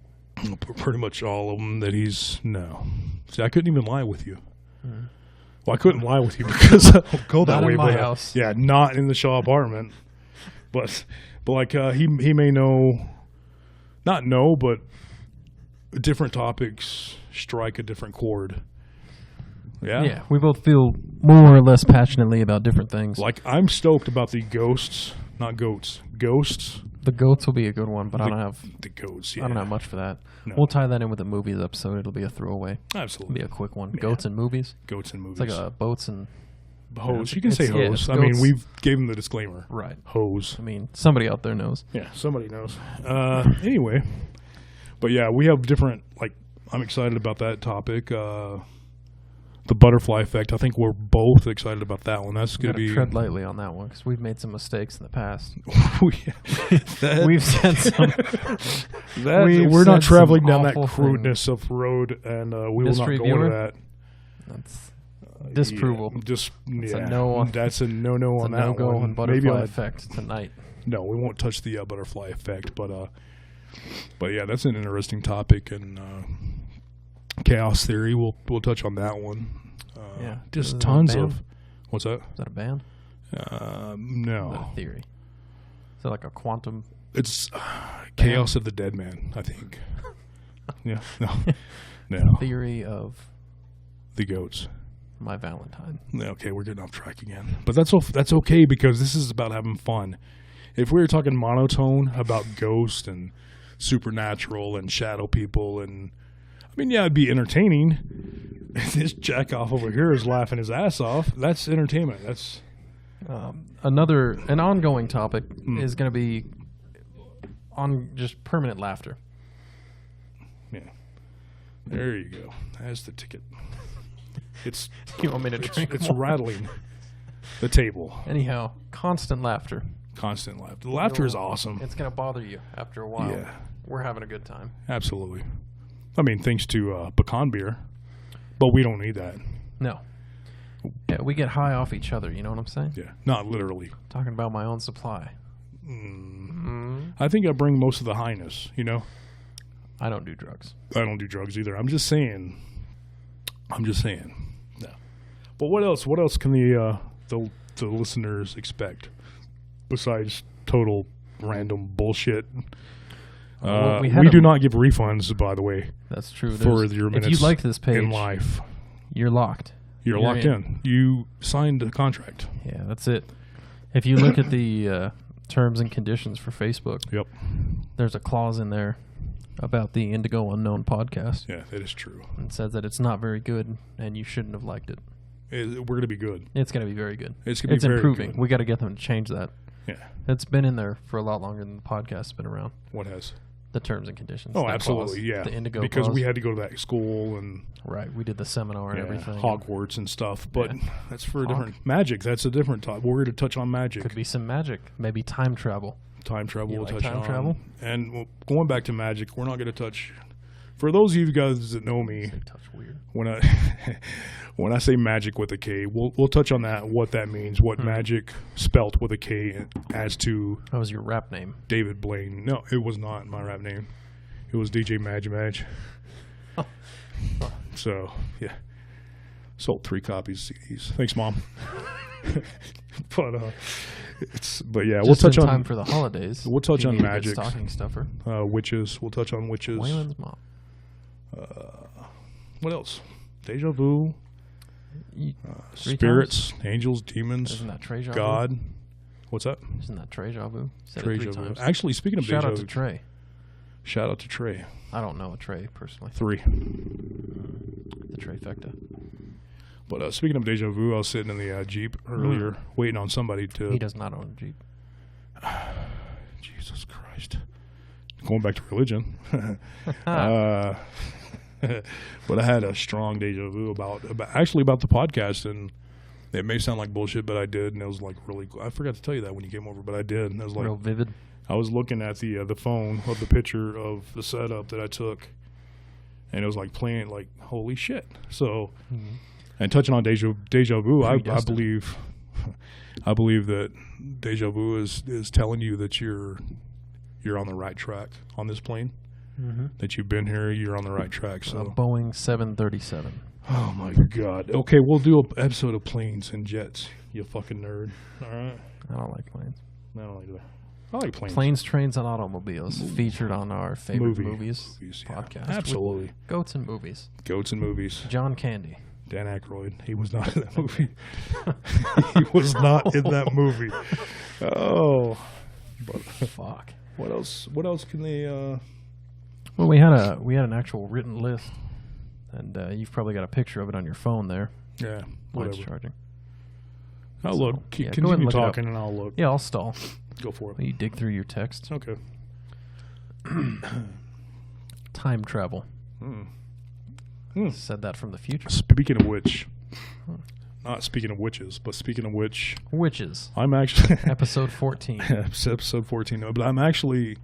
[SPEAKER 2] Pretty much all of them that he's, no. See, I couldn't even lie with you. Well, I couldn't lie with you because I don't go that
[SPEAKER 1] Not
[SPEAKER 2] way.
[SPEAKER 1] in my
[SPEAKER 2] but,
[SPEAKER 1] house.
[SPEAKER 2] Yeah, not in the Shaw apartment. But like, he may know, not know, but different topics strike a different chord. Yeah?
[SPEAKER 1] Yeah, we both feel more or less passionately about different things.
[SPEAKER 2] Like, I'm stoked about the ghosts, not goats. Ghosts.
[SPEAKER 1] The goats will be a good one, but I don't have
[SPEAKER 2] The goats, yeah.
[SPEAKER 1] I don't have much for that.
[SPEAKER 2] No.
[SPEAKER 1] We'll tie that in with the movies episode. It'll be a throwaway. It'll
[SPEAKER 2] Absolutely.
[SPEAKER 1] be a quick one.
[SPEAKER 2] Yeah.
[SPEAKER 1] Goats and movies.
[SPEAKER 2] Goats and movies.
[SPEAKER 1] It's like boats and
[SPEAKER 2] hose.
[SPEAKER 1] Yeah,
[SPEAKER 2] You can say
[SPEAKER 1] it's- yeah,
[SPEAKER 2] hose.
[SPEAKER 1] it's
[SPEAKER 2] I mean,
[SPEAKER 1] goats.
[SPEAKER 2] we've gave him the disclaimer.
[SPEAKER 1] right.
[SPEAKER 2] Hose.
[SPEAKER 1] I mean, somebody out there knows.
[SPEAKER 2] Yeah, somebody knows. Anyway, but yeah, we have different, like, I'm excited about that topic. The butterfly effect, I think we're both excited about that one. That's going to
[SPEAKER 1] Gotta
[SPEAKER 2] be...
[SPEAKER 1] tread lightly on that one because we've made some mistakes in the past.
[SPEAKER 2] that,
[SPEAKER 1] We've said some we've
[SPEAKER 2] we're not
[SPEAKER 1] said some
[SPEAKER 2] traveling down that
[SPEAKER 1] awful
[SPEAKER 2] crudeness of road, and we will not
[SPEAKER 1] Mystery
[SPEAKER 2] go
[SPEAKER 1] viewer?
[SPEAKER 2] into that.
[SPEAKER 1] That's disapproval.
[SPEAKER 2] Yeah, just,
[SPEAKER 1] It's
[SPEAKER 2] yeah,
[SPEAKER 1] a no on-
[SPEAKER 2] that's a no-no
[SPEAKER 1] It's a
[SPEAKER 2] on that
[SPEAKER 1] no-go
[SPEAKER 2] one.
[SPEAKER 1] on butterfly
[SPEAKER 2] Maybe on
[SPEAKER 1] effect tonight.
[SPEAKER 2] No, we won't touch the butterfly effect, but yeah, that's an interesting topic, and chaos theory. We'll touch on that one.
[SPEAKER 1] Yeah.
[SPEAKER 2] Just
[SPEAKER 1] Is it a
[SPEAKER 2] tons
[SPEAKER 1] band?
[SPEAKER 2] of. What's that?
[SPEAKER 1] Is that a band? Is that
[SPEAKER 2] No,
[SPEAKER 1] a theory? Is it like a quantum?
[SPEAKER 2] it's chaos of the dead man. I think. Yeah, no,
[SPEAKER 1] Theory of
[SPEAKER 2] the goats.
[SPEAKER 1] my Valentine.
[SPEAKER 2] Okay, we're getting off track again, but that's okay because this is about having fun. If we were talking monotone about ghosts and supernatural and shadow people, and I mean, yeah, it'd be entertaining. This jack off over here is laughing his ass off. That's entertainment. That's
[SPEAKER 1] An ongoing topic is going to be on just permanent laughter.
[SPEAKER 2] yeah. There you go. That's the ticket. It's
[SPEAKER 1] You want me to drink
[SPEAKER 2] it's
[SPEAKER 1] more?
[SPEAKER 2] rattling the table.
[SPEAKER 1] Anyhow, constant laughter.
[SPEAKER 2] Constant laughter. The laughter is awesome.
[SPEAKER 1] It's going to bother you after a while.
[SPEAKER 2] Yeah.
[SPEAKER 1] We're having a good time.
[SPEAKER 2] Absolutely. I mean, thanks to pecan beer, but we don't need that.
[SPEAKER 1] No. Yeah, we get high off each other, you know what I'm saying?
[SPEAKER 2] Yeah, not literally.
[SPEAKER 1] Talking about my own supply.
[SPEAKER 2] I think I bring most of the highness. You know,
[SPEAKER 1] I don't do drugs.
[SPEAKER 2] I don't do drugs either. I'm just saying. Yeah. But what else? What else can the listeners expect besides total random bullshit?
[SPEAKER 1] Well,
[SPEAKER 2] we
[SPEAKER 1] had
[SPEAKER 2] do
[SPEAKER 1] a-
[SPEAKER 2] not give refunds, by the way,
[SPEAKER 1] That's true.
[SPEAKER 2] for
[SPEAKER 1] There's-
[SPEAKER 2] your
[SPEAKER 1] if
[SPEAKER 2] minutes
[SPEAKER 1] you like this page,
[SPEAKER 2] in life.
[SPEAKER 1] you're locked.
[SPEAKER 2] You're locked in. You signed a contract.
[SPEAKER 1] Yeah, that's it. If you look at the terms and conditions for Facebook,
[SPEAKER 2] Yep.
[SPEAKER 1] there's a clause in there about the Indigo Unknown podcast.
[SPEAKER 2] Yeah, that is true.
[SPEAKER 1] And says that it's not very good and you shouldn't have liked it.
[SPEAKER 2] We're going to be good.
[SPEAKER 1] It's going to be very good.
[SPEAKER 2] It's going to be very
[SPEAKER 1] improving.
[SPEAKER 2] good.
[SPEAKER 1] We got to get them to change that.
[SPEAKER 2] Yeah.
[SPEAKER 1] It's been in there for a lot longer than the podcast's been around.
[SPEAKER 2] What has?
[SPEAKER 1] The terms and conditions.
[SPEAKER 2] Oh,
[SPEAKER 1] that
[SPEAKER 2] absolutely.
[SPEAKER 1] clause,
[SPEAKER 2] Yeah.
[SPEAKER 1] The Indigo
[SPEAKER 2] because
[SPEAKER 1] clause.
[SPEAKER 2] we had to go to that school and
[SPEAKER 1] Right. We did the seminar and everything.
[SPEAKER 2] Hogwarts and stuff. But
[SPEAKER 1] Yeah.
[SPEAKER 2] that's for a different magic. That's a different topic. We're going to touch on magic.
[SPEAKER 1] Could be some magic. Maybe time travel.
[SPEAKER 2] Time travel.
[SPEAKER 1] You
[SPEAKER 2] We'll
[SPEAKER 1] like
[SPEAKER 2] touch
[SPEAKER 1] time
[SPEAKER 2] on.
[SPEAKER 1] travel?
[SPEAKER 2] And going back to magic, we're not going to touch. For those of you guys that know me,
[SPEAKER 1] They touch weird.
[SPEAKER 2] when I when I say magic with a K, we'll touch on that. What that means. What magic spelt with a K as to
[SPEAKER 1] That was your rap name.
[SPEAKER 2] David Blaine. No, it was not my rap name. It was DJ Madge. So yeah, sold 3 copies of CDs. Thanks, Mom. but yeah, we'll
[SPEAKER 1] Just
[SPEAKER 2] touch
[SPEAKER 1] in
[SPEAKER 2] on
[SPEAKER 1] time for the holidays.
[SPEAKER 2] We'll touch
[SPEAKER 1] You
[SPEAKER 2] on
[SPEAKER 1] need a good
[SPEAKER 2] magic.
[SPEAKER 1] Stocking stuffer.
[SPEAKER 2] witches. We'll touch on witches.
[SPEAKER 1] Waylon's mom.
[SPEAKER 2] What else? Deja vu.
[SPEAKER 1] Three
[SPEAKER 2] Spirits, angels, demons.
[SPEAKER 1] Isn't that Treja vu?
[SPEAKER 2] God. What's that?
[SPEAKER 1] Isn't that Treja vu? Said it
[SPEAKER 2] Treja
[SPEAKER 1] 3
[SPEAKER 2] vu.
[SPEAKER 1] times.
[SPEAKER 2] Actually, speaking of
[SPEAKER 1] Shout
[SPEAKER 2] deja
[SPEAKER 1] out
[SPEAKER 2] vu.
[SPEAKER 1] to Trey.
[SPEAKER 2] Shout out to Trey.
[SPEAKER 1] I don't know a Trey personally.
[SPEAKER 2] 3.
[SPEAKER 1] The trifecta.
[SPEAKER 2] But speaking of deja vu, I was sitting in the Jeep earlier waiting on somebody to...
[SPEAKER 1] He does not own a Jeep.
[SPEAKER 2] Jesus Christ. Going back to religion. But I had a strong deja vu about the podcast, and it may sound like bullshit, but I did, and it was like really cool. I forgot to tell you that when you came over, but I did, and it was like
[SPEAKER 1] Real vivid.
[SPEAKER 2] I was looking at the phone of the picture of the setup that I took, and it was like playing like holy shit. So, and touching on deja vu, I believe that deja vu is telling you that you're on the right track on this plane. That you've been here, you're on the right track. So
[SPEAKER 1] A Boeing 737.
[SPEAKER 2] oh my God. Okay, we'll do an episode of planes and jets. You fucking nerd. All right.
[SPEAKER 1] I don't like planes.
[SPEAKER 2] I don't like that. I like planes.
[SPEAKER 1] Planes, Trains, and Automobiles featured on our favorite movies
[SPEAKER 2] yeah.
[SPEAKER 1] podcast.
[SPEAKER 2] Absolutely.
[SPEAKER 1] Goats and movies.
[SPEAKER 2] Goats and movies.
[SPEAKER 1] John Candy.
[SPEAKER 2] Dan Aykroyd. He was not in that movie. He was not in that movie. Oh. But
[SPEAKER 1] Fuck.
[SPEAKER 2] what else? What else can they?
[SPEAKER 1] Well, we had an actual written list, and you've probably got a picture of it on your phone there.
[SPEAKER 2] Yeah.
[SPEAKER 1] While it's
[SPEAKER 2] Whatever.
[SPEAKER 1] charging.
[SPEAKER 2] I'll look.
[SPEAKER 1] yeah, go ahead and
[SPEAKER 2] Continue
[SPEAKER 1] look it up.
[SPEAKER 2] talking, and I'll look.
[SPEAKER 1] Yeah, I'll stall.
[SPEAKER 2] Go for it.
[SPEAKER 1] You dig through your texts.
[SPEAKER 2] Okay.
[SPEAKER 1] Time travel. Said that from the future.
[SPEAKER 2] Speaking of which, not speaking of witches, but speaking of which,
[SPEAKER 1] Witches.
[SPEAKER 2] I'm actually
[SPEAKER 1] Episode 14.
[SPEAKER 2] episode 14. But I'm actually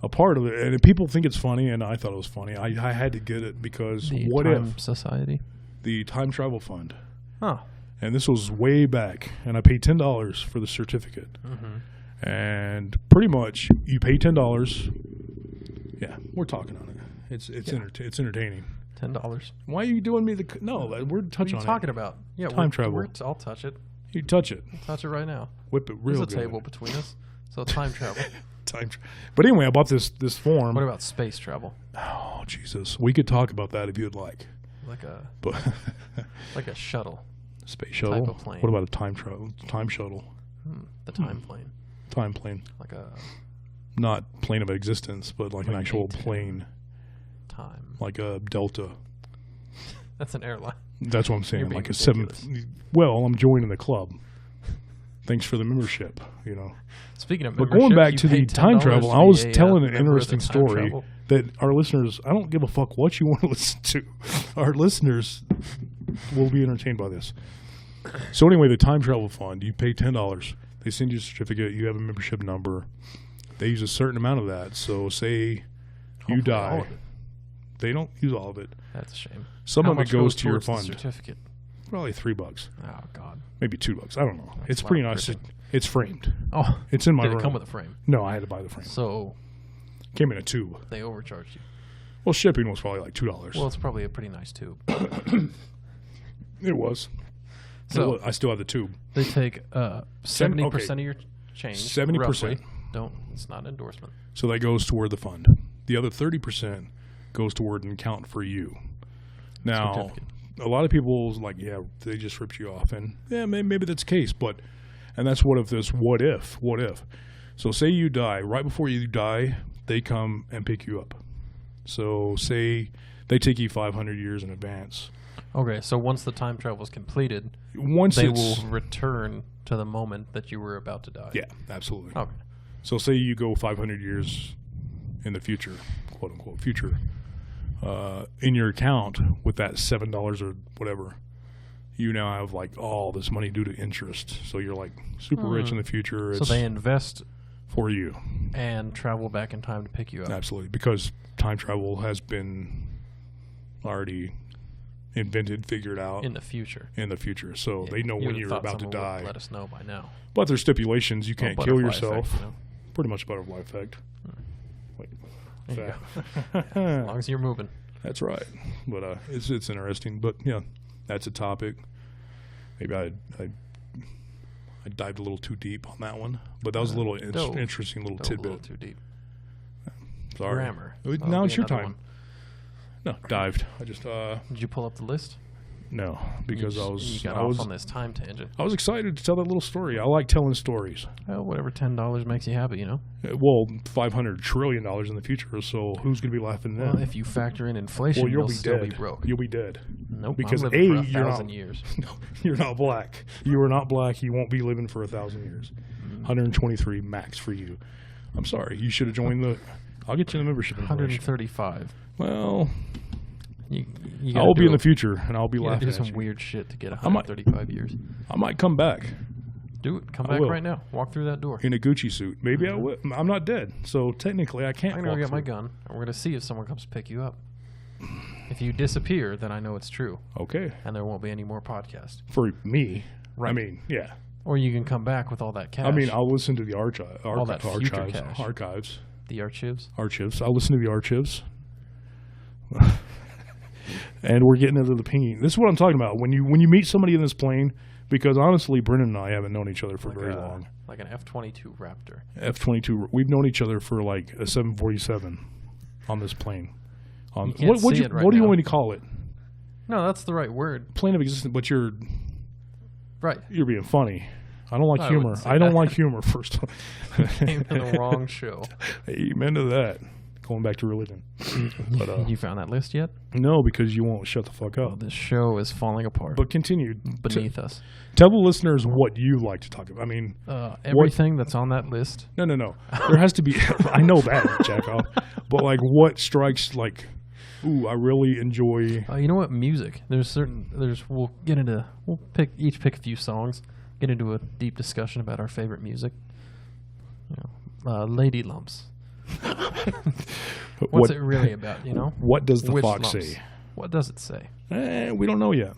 [SPEAKER 2] a part of it, and people think it's funny, and I thought it was funny. I had to get it because
[SPEAKER 1] The
[SPEAKER 2] what
[SPEAKER 1] Time
[SPEAKER 2] if
[SPEAKER 1] Society.
[SPEAKER 2] the Time Travel Fund,
[SPEAKER 1] Oh.
[SPEAKER 2] and this was way back, and I paid $10 for the certificate, and pretty much you pay $10. Yeah, we're talking on it. It's entertaining.
[SPEAKER 1] $10.
[SPEAKER 2] Why are you doing me the? No, we're
[SPEAKER 1] What are
[SPEAKER 2] touching
[SPEAKER 1] you
[SPEAKER 2] on
[SPEAKER 1] talking
[SPEAKER 2] it.
[SPEAKER 1] about? Yeah,
[SPEAKER 2] Time travel.
[SPEAKER 1] I'll touch it.
[SPEAKER 2] You touch it,
[SPEAKER 1] I'll touch it right now.
[SPEAKER 2] whip it real
[SPEAKER 1] There's a
[SPEAKER 2] good.
[SPEAKER 1] table between us. So time travel.
[SPEAKER 2] But anyway, I bought this form.
[SPEAKER 1] What about space travel?
[SPEAKER 2] Oh Jesus, we could talk about that if you'd like.
[SPEAKER 1] Like a
[SPEAKER 2] But
[SPEAKER 1] like a shuttle.
[SPEAKER 2] space shuttle.
[SPEAKER 1] of plane.
[SPEAKER 2] What about a time shuttle?
[SPEAKER 1] The time plane.
[SPEAKER 2] Time plane.
[SPEAKER 1] Like a
[SPEAKER 2] Not plane of existence, but like an
[SPEAKER 1] Like
[SPEAKER 2] actual
[SPEAKER 1] a
[SPEAKER 2] plane,
[SPEAKER 1] time.
[SPEAKER 2] like a Delta.
[SPEAKER 1] That's an airline.
[SPEAKER 2] That's what I'm saying.
[SPEAKER 1] You're being
[SPEAKER 2] Like a 7th. Well, I'm joining the club. Thanks for the membership. You know.
[SPEAKER 1] Speaking of
[SPEAKER 2] But
[SPEAKER 1] membership,
[SPEAKER 2] going back
[SPEAKER 1] you
[SPEAKER 2] to the
[SPEAKER 1] pay
[SPEAKER 2] time
[SPEAKER 1] $10
[SPEAKER 2] travel,
[SPEAKER 1] to
[SPEAKER 2] I was
[SPEAKER 1] be a,
[SPEAKER 2] telling an
[SPEAKER 1] member of the
[SPEAKER 2] interesting
[SPEAKER 1] time
[SPEAKER 2] story
[SPEAKER 1] travel.
[SPEAKER 2] that our listeners, I don't give a fuck what you want to listen to. Our listeners will be entertained by this. So anyway, the Time Travel Fund, you pay $10. They send you a certificate. You have a membership number. They use a certain amount of that. So say you
[SPEAKER 1] Hopefully all
[SPEAKER 2] die.
[SPEAKER 1] of it.
[SPEAKER 2] They don't use all of it.
[SPEAKER 1] That's a shame.
[SPEAKER 2] Some
[SPEAKER 1] How
[SPEAKER 2] of it
[SPEAKER 1] much
[SPEAKER 2] goes to your
[SPEAKER 1] towards the
[SPEAKER 2] fund.
[SPEAKER 1] certificate.
[SPEAKER 2] Probably $3.
[SPEAKER 1] Oh God.
[SPEAKER 2] Maybe $2. I don't know.
[SPEAKER 1] That's
[SPEAKER 2] It's
[SPEAKER 1] a lot
[SPEAKER 2] pretty
[SPEAKER 1] of
[SPEAKER 2] nice.
[SPEAKER 1] printing.
[SPEAKER 2] It's framed.
[SPEAKER 1] Oh,
[SPEAKER 2] It's in my
[SPEAKER 1] did
[SPEAKER 2] room.
[SPEAKER 1] it come with a frame?
[SPEAKER 2] No, I had to buy the frame.
[SPEAKER 1] So
[SPEAKER 2] Came in a tube.
[SPEAKER 1] they overcharged you.
[SPEAKER 2] Well, shipping was probably like $2.
[SPEAKER 1] Well, it's probably a pretty nice tube.
[SPEAKER 2] It was.
[SPEAKER 1] So
[SPEAKER 2] I still have the tube.
[SPEAKER 1] they take 70% of your change.
[SPEAKER 2] 70%.
[SPEAKER 1] roughly. Don't. It's not an endorsement.
[SPEAKER 2] So that goes toward the fund. The other 30% goes toward an account for you. Now,
[SPEAKER 1] Certificate.
[SPEAKER 2] a lot of people like, yeah, they just ripped you off, and yeah, maybe that's the case, but and that's what if. So say you die right before you die, they come and pick you up. So say they take you 500 years in advance.
[SPEAKER 1] Okay, so once the time travel is completed,
[SPEAKER 2] Once
[SPEAKER 1] they
[SPEAKER 2] it's
[SPEAKER 1] will return to the moment that you were about to die.
[SPEAKER 2] yeah, absolutely.
[SPEAKER 1] Okay.
[SPEAKER 2] So say you go 500 years in the future, quote unquote future, in your account with that $7 or whatever, you now have like all this money due to interest. So you're like super rich in the future.
[SPEAKER 1] So
[SPEAKER 2] It's
[SPEAKER 1] they invest
[SPEAKER 2] for you.
[SPEAKER 1] and travel back in time to pick you up.
[SPEAKER 2] Absolutely. Because time travel has been already invented, figured out
[SPEAKER 1] In the future.
[SPEAKER 2] So they know
[SPEAKER 1] You
[SPEAKER 2] when
[SPEAKER 1] would've
[SPEAKER 2] you're
[SPEAKER 1] thought
[SPEAKER 2] about to
[SPEAKER 1] someone would
[SPEAKER 2] die.
[SPEAKER 1] Let us know by now.
[SPEAKER 2] But there's stipulations. You can't kill
[SPEAKER 1] Butterfly
[SPEAKER 2] yourself.
[SPEAKER 1] effect, you know?
[SPEAKER 2] Pretty much butterfly effect. Like
[SPEAKER 1] There you
[SPEAKER 2] that.
[SPEAKER 1] go. As long as you're moving.
[SPEAKER 2] That's right. But it's interesting. But yeah, that's a topic. Maybe I dived a little too deep on that one. But that was a little interesting little
[SPEAKER 1] Dove a
[SPEAKER 2] tidbit.
[SPEAKER 1] little too deep.
[SPEAKER 2] Sorry.
[SPEAKER 1] Grammar.
[SPEAKER 2] Now
[SPEAKER 1] That'll
[SPEAKER 2] it's
[SPEAKER 1] be
[SPEAKER 2] your
[SPEAKER 1] another
[SPEAKER 2] time. No, dived. I just
[SPEAKER 1] Did you pull up the list?
[SPEAKER 2] no, because
[SPEAKER 1] you got off on this time tangent.
[SPEAKER 2] I was excited to tell that little story. I like telling stories.
[SPEAKER 1] Well, whatever $10 makes you happy, you know.
[SPEAKER 2] Well, $500 trillion in the future. So who's going to be laughing then?
[SPEAKER 1] Well, if you factor in inflation,
[SPEAKER 2] well,
[SPEAKER 1] you'll
[SPEAKER 2] be
[SPEAKER 1] still
[SPEAKER 2] dead.
[SPEAKER 1] be broke.
[SPEAKER 2] You'll be dead.
[SPEAKER 1] Nope.
[SPEAKER 2] Because
[SPEAKER 1] I'm living for
[SPEAKER 2] you're
[SPEAKER 1] 1,000
[SPEAKER 2] not.
[SPEAKER 1] years.
[SPEAKER 2] No, you're not black. You are not black. You won't be living for 1,000 years. 123 max for you. I'm sorry. You should have joined the. I'll get you the membership information.
[SPEAKER 1] 135.
[SPEAKER 2] Well,
[SPEAKER 1] you
[SPEAKER 2] I'll be in the future, and I'll be
[SPEAKER 1] you
[SPEAKER 2] laughing
[SPEAKER 1] do some
[SPEAKER 2] at you.
[SPEAKER 1] weird shit to get 135 years.
[SPEAKER 2] I might come back
[SPEAKER 1] Do it. Come
[SPEAKER 2] I
[SPEAKER 1] back
[SPEAKER 2] will.
[SPEAKER 1] right now. Walk through that door.
[SPEAKER 2] in a Gucci suit. Maybe I will. I'm not dead, so technically I can't.
[SPEAKER 1] I'm going to
[SPEAKER 2] walk
[SPEAKER 1] go get my
[SPEAKER 2] through.
[SPEAKER 1] gun, and we're going to see if someone comes to pick you up. If you disappear, then I know it's true,
[SPEAKER 2] Okay,
[SPEAKER 1] and there won't be any more podcasts.
[SPEAKER 2] for me.
[SPEAKER 1] Right.
[SPEAKER 2] I mean, yeah.
[SPEAKER 1] Or you can come back with all that cash.
[SPEAKER 2] I mean, I'll listen to the
[SPEAKER 1] All that future cash.
[SPEAKER 2] archives.
[SPEAKER 1] the archives.
[SPEAKER 2] Archives. I'll listen to the archives. And we're getting into the pinging. This is what I'm talking about. When you meet somebody in this plane, because honestly, Brennan and I haven't known each other for very long.
[SPEAKER 1] Like an F-22 Raptor.
[SPEAKER 2] F-22. We've known each other for like a 747 on this plane.
[SPEAKER 1] You can't see it right
[SPEAKER 2] what do you
[SPEAKER 1] now.
[SPEAKER 2] want me to call it?
[SPEAKER 1] No, that's the right word.
[SPEAKER 2] Plane of existence. But you're
[SPEAKER 1] Right.
[SPEAKER 2] being funny. I don't like
[SPEAKER 1] I
[SPEAKER 2] humor.
[SPEAKER 1] wouldn't say
[SPEAKER 2] I don't
[SPEAKER 1] that.
[SPEAKER 2] like humor. First,
[SPEAKER 1] Came to the wrong show.
[SPEAKER 2] amen to that. Going back to religion. But
[SPEAKER 1] You found that list yet?
[SPEAKER 2] no, because you won't shut the fuck up.
[SPEAKER 1] This show is falling apart
[SPEAKER 2] But continue.
[SPEAKER 1] beneath us.
[SPEAKER 2] Tell the listeners what you like to talk about. I mean,
[SPEAKER 1] Everything that's on that list.
[SPEAKER 2] no. There has to be. I know that, jack off. But like, what strikes like? Ooh, I really enjoy.
[SPEAKER 1] You know what? Music. We'll each pick a few songs. Get into a deep discussion about our favorite music. Lady lumps. What's it really about? You know.
[SPEAKER 2] What does the
[SPEAKER 1] Which
[SPEAKER 2] fox
[SPEAKER 1] lumps?
[SPEAKER 2] say?
[SPEAKER 1] What does it say?
[SPEAKER 2] We don't know yet.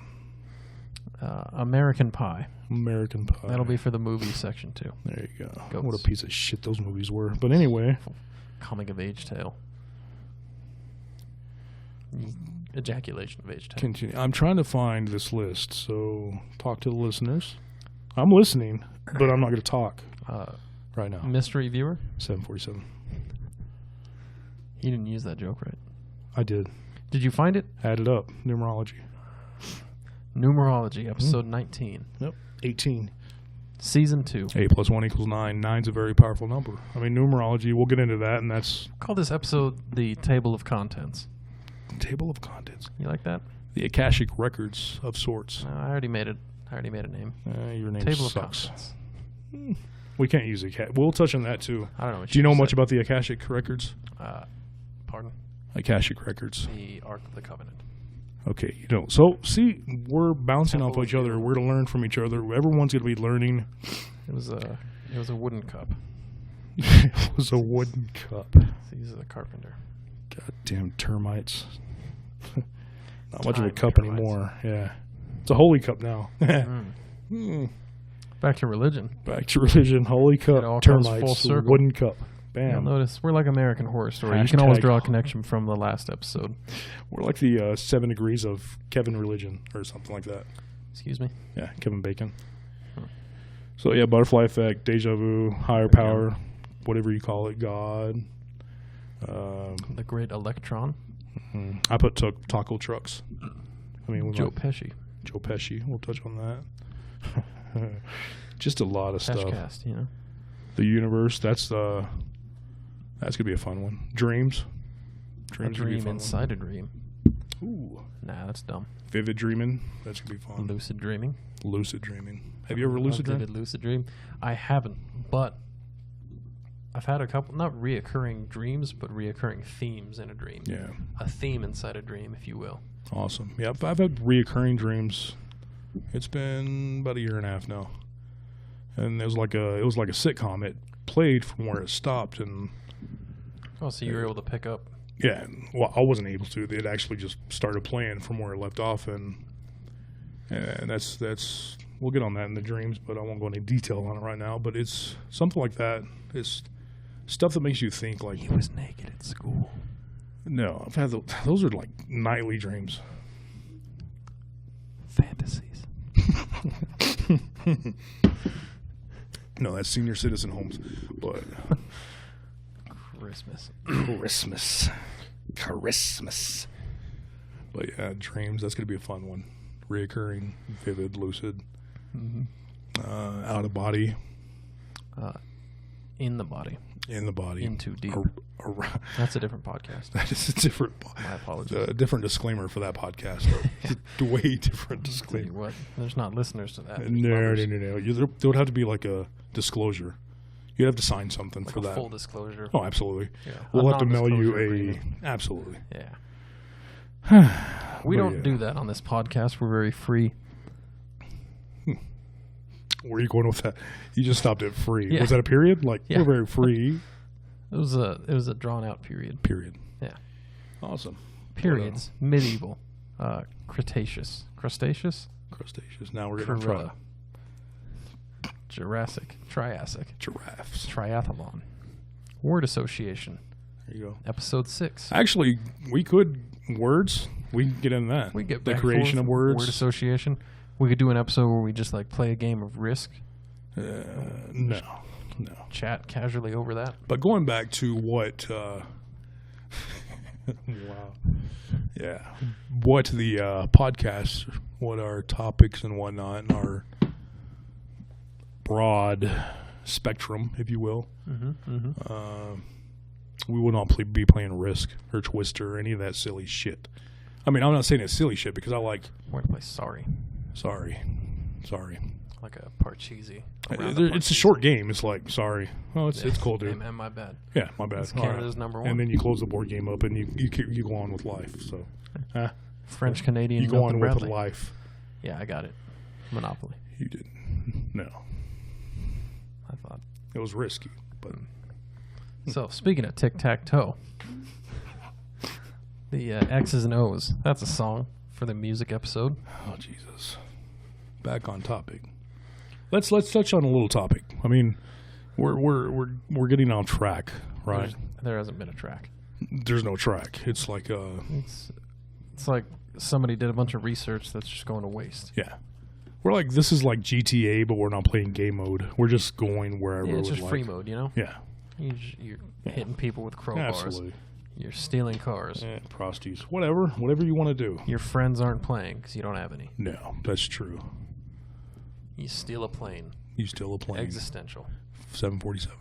[SPEAKER 1] American Pie.
[SPEAKER 2] American Pie.
[SPEAKER 1] That'll be for the movie section too.
[SPEAKER 2] There you go.
[SPEAKER 1] Goats.
[SPEAKER 2] What a piece of shit those movies were. But anyway,
[SPEAKER 1] Coming of age tale. Ejaculation of age tale.
[SPEAKER 2] continue. I'm trying to find this list. So talk to the listeners. I'm listening, but I'm not going to talk right now.
[SPEAKER 1] Mystery viewer.
[SPEAKER 2] 747.
[SPEAKER 1] You didn't use that joke, right?
[SPEAKER 2] I did.
[SPEAKER 1] Did you find it?
[SPEAKER 2] Add it up. Numerology.
[SPEAKER 1] Numerology, episode 19.
[SPEAKER 2] Yep. 18.
[SPEAKER 1] Season 2.
[SPEAKER 2] 8 plus 1 equals 9. 9's a very powerful number. I mean, numerology, we'll get into that, and that's
[SPEAKER 1] Call this episode the Table of Contents.
[SPEAKER 2] table of contents.
[SPEAKER 1] You like that?
[SPEAKER 2] The Akashic records of sorts.
[SPEAKER 1] I already made it. I already made a name.
[SPEAKER 2] Your name
[SPEAKER 1] Table
[SPEAKER 2] sucks.
[SPEAKER 1] of Contents.
[SPEAKER 2] We can't use Akashic. We'll touch on that, too.
[SPEAKER 1] I don't know what
[SPEAKER 2] Do you know
[SPEAKER 1] said.
[SPEAKER 2] much about the Akashic records?
[SPEAKER 1] Pardon?
[SPEAKER 2] Akashic records.
[SPEAKER 1] The Ark of the Covenant.
[SPEAKER 2] Okay, you know. So, see, we're bouncing
[SPEAKER 1] Temple
[SPEAKER 2] off each
[SPEAKER 1] of
[SPEAKER 2] other.
[SPEAKER 1] Doom.
[SPEAKER 2] We're to learn from each other. Everyone's going to be learning.
[SPEAKER 1] It was a wooden cup.
[SPEAKER 2] It was a wooden cup.
[SPEAKER 1] He's a carpenter.
[SPEAKER 2] Goddamn termites. Not much of a
[SPEAKER 1] Time
[SPEAKER 2] cup
[SPEAKER 1] termites.
[SPEAKER 2] anymore. Yeah. It's a holy cup now.
[SPEAKER 1] Back to religion.
[SPEAKER 2] Back to religion. Holy
[SPEAKER 1] It
[SPEAKER 2] cup.
[SPEAKER 1] all comes full
[SPEAKER 2] Termites.
[SPEAKER 1] circle.
[SPEAKER 2] Wooden cup.
[SPEAKER 1] You'll
[SPEAKER 2] Bam.
[SPEAKER 1] notice we're like American Horror Story. You can always
[SPEAKER 2] Hashtag-
[SPEAKER 1] draw a connection from the last episode.
[SPEAKER 2] We're like the 7 degrees of Kevin religion or something like that.
[SPEAKER 1] Excuse me?
[SPEAKER 2] Yeah, Kevin Bacon. So, yeah, butterfly effect, deja vu, higher power, whatever you call it, God.
[SPEAKER 1] The Great Electron.
[SPEAKER 2] I put taco trucks. I mean,
[SPEAKER 1] Joe Pesci.
[SPEAKER 2] Joe Pesci. We'll touch on that. Just a lot of stuff.
[SPEAKER 1] Peshcast, you know.
[SPEAKER 2] The universe. That's gonna be a fun one. Dreams.
[SPEAKER 1] A
[SPEAKER 2] Dreams gonna be a
[SPEAKER 1] dream
[SPEAKER 2] fun
[SPEAKER 1] inside a dream.
[SPEAKER 2] one. Ooh.
[SPEAKER 1] Nah, that's dumb.
[SPEAKER 2] Vivid dreaming. That's gonna be fun.
[SPEAKER 1] Lucid dreaming.
[SPEAKER 2] Lucid dreaming. Have you ever lucid
[SPEAKER 1] Vivid
[SPEAKER 2] dreamed?
[SPEAKER 1] lucid dream. I haven't, but I've had a couple, not reoccurring dreams, but reoccurring themes in a dream.
[SPEAKER 2] Yeah.
[SPEAKER 1] A theme inside a dream, if you will.
[SPEAKER 2] Awesome. Yeah, I've had reoccurring dreams. It's been about a year and a half now, and it was like a sitcom. It played from where it stopped, and
[SPEAKER 1] Oh, so you were able to pick up.
[SPEAKER 2] yeah, well, I wasn't able to. It actually just started playing from where it left off, and that's we'll get on that in the dreams, but I won't go into detail on it right now. But it's something like that. It's stuff that makes you think. Like,
[SPEAKER 1] He was naked at school.
[SPEAKER 2] no, I've had those are like nightly dreams.
[SPEAKER 1] Fantasies.
[SPEAKER 2] No, that's senior citizen homes, but
[SPEAKER 1] Christmas.
[SPEAKER 2] Christmas. But yeah, dreams, that's going to be a fun one. Reoccurring, vivid, lucid, out of body.
[SPEAKER 1] In the body.
[SPEAKER 2] In the body.
[SPEAKER 1] Into deep. That's a different podcast.
[SPEAKER 2] That is a different.
[SPEAKER 1] My apologies.
[SPEAKER 2] A different disclaimer for that podcast. Way different disclaimer.
[SPEAKER 1] What? There's not listeners to that.
[SPEAKER 2] No. There would have to be like a disclosure. You'd have to sign something
[SPEAKER 1] like
[SPEAKER 2] for that.
[SPEAKER 1] Full disclosure.
[SPEAKER 2] Oh, absolutely.
[SPEAKER 1] Yeah.
[SPEAKER 2] We'll have to mail you absolutely.
[SPEAKER 1] Yeah. We don't do that on this podcast. We're very free.
[SPEAKER 2] Where are you going with that? You just stopped at free.
[SPEAKER 1] Yeah.
[SPEAKER 2] Was that a period? Like,
[SPEAKER 1] yeah.
[SPEAKER 2] We're very free.
[SPEAKER 1] It was a drawn out period.
[SPEAKER 2] Period.
[SPEAKER 1] Yeah.
[SPEAKER 2] Awesome.
[SPEAKER 1] Periods. Medieval. Cretaceous. Crustaceous?
[SPEAKER 2] Crustaceous. Now we're going to try.
[SPEAKER 1] Jurassic. Triassic.
[SPEAKER 2] Giraffes.
[SPEAKER 1] Triathlon. Word association.
[SPEAKER 2] There you go.
[SPEAKER 1] Episode 6.
[SPEAKER 2] Actually, we could words. We can get into that.
[SPEAKER 1] We get
[SPEAKER 2] the
[SPEAKER 1] back
[SPEAKER 2] creation of words.
[SPEAKER 1] Word association. We could do an episode where we just like play a game of Risk.
[SPEAKER 2] No.
[SPEAKER 1] Chat casually over that.
[SPEAKER 2] But going back to what, wow, yeah, what the podcast, what our topics and whatnot, and our broad spectrum, if you will. We will not be playing Risk or Twister or any of that silly shit. I mean, I'm not saying it's silly shit because I like.
[SPEAKER 1] We're gonna play Sorry. Like a Parcheesi.
[SPEAKER 2] It's a short game. It's like, sorry. Oh, it's cool, dude.
[SPEAKER 1] And my bad.
[SPEAKER 2] Yeah, my bad.
[SPEAKER 1] It's Canada's number one.
[SPEAKER 2] And then you close the board game up and you go on with life. So,
[SPEAKER 1] French Canadian.
[SPEAKER 2] You go on with life.
[SPEAKER 1] Yeah, I got it. Monopoly.
[SPEAKER 2] You didn't. No.
[SPEAKER 1] I thought
[SPEAKER 2] it was risky, but.
[SPEAKER 1] So speaking of tic-tac-toe, the X's and O's. That's a song for the music episode.
[SPEAKER 2] Oh Jesus! Back on topic. Let's touch on a little topic. I mean, we're getting on track, right?
[SPEAKER 1] There hasn't been a track.
[SPEAKER 2] There's no track. It's like
[SPEAKER 1] It's like somebody did a bunch of research that's just going to waste.
[SPEAKER 2] Yeah. We're like, this is like GTA, but we're not playing game mode. We're just going wherever.
[SPEAKER 1] Yeah, it's just free mode, you know.
[SPEAKER 2] Yeah.
[SPEAKER 1] You're hitting people with crowbars.
[SPEAKER 2] Absolutely.
[SPEAKER 1] You're stealing cars.
[SPEAKER 2] Yeah, prosties. Whatever you want to do.
[SPEAKER 1] Your friends aren't playing because you don't have any.
[SPEAKER 2] No, that's true.
[SPEAKER 1] You steal a plane.
[SPEAKER 2] You steal a plane.
[SPEAKER 1] Existential.
[SPEAKER 2] 747.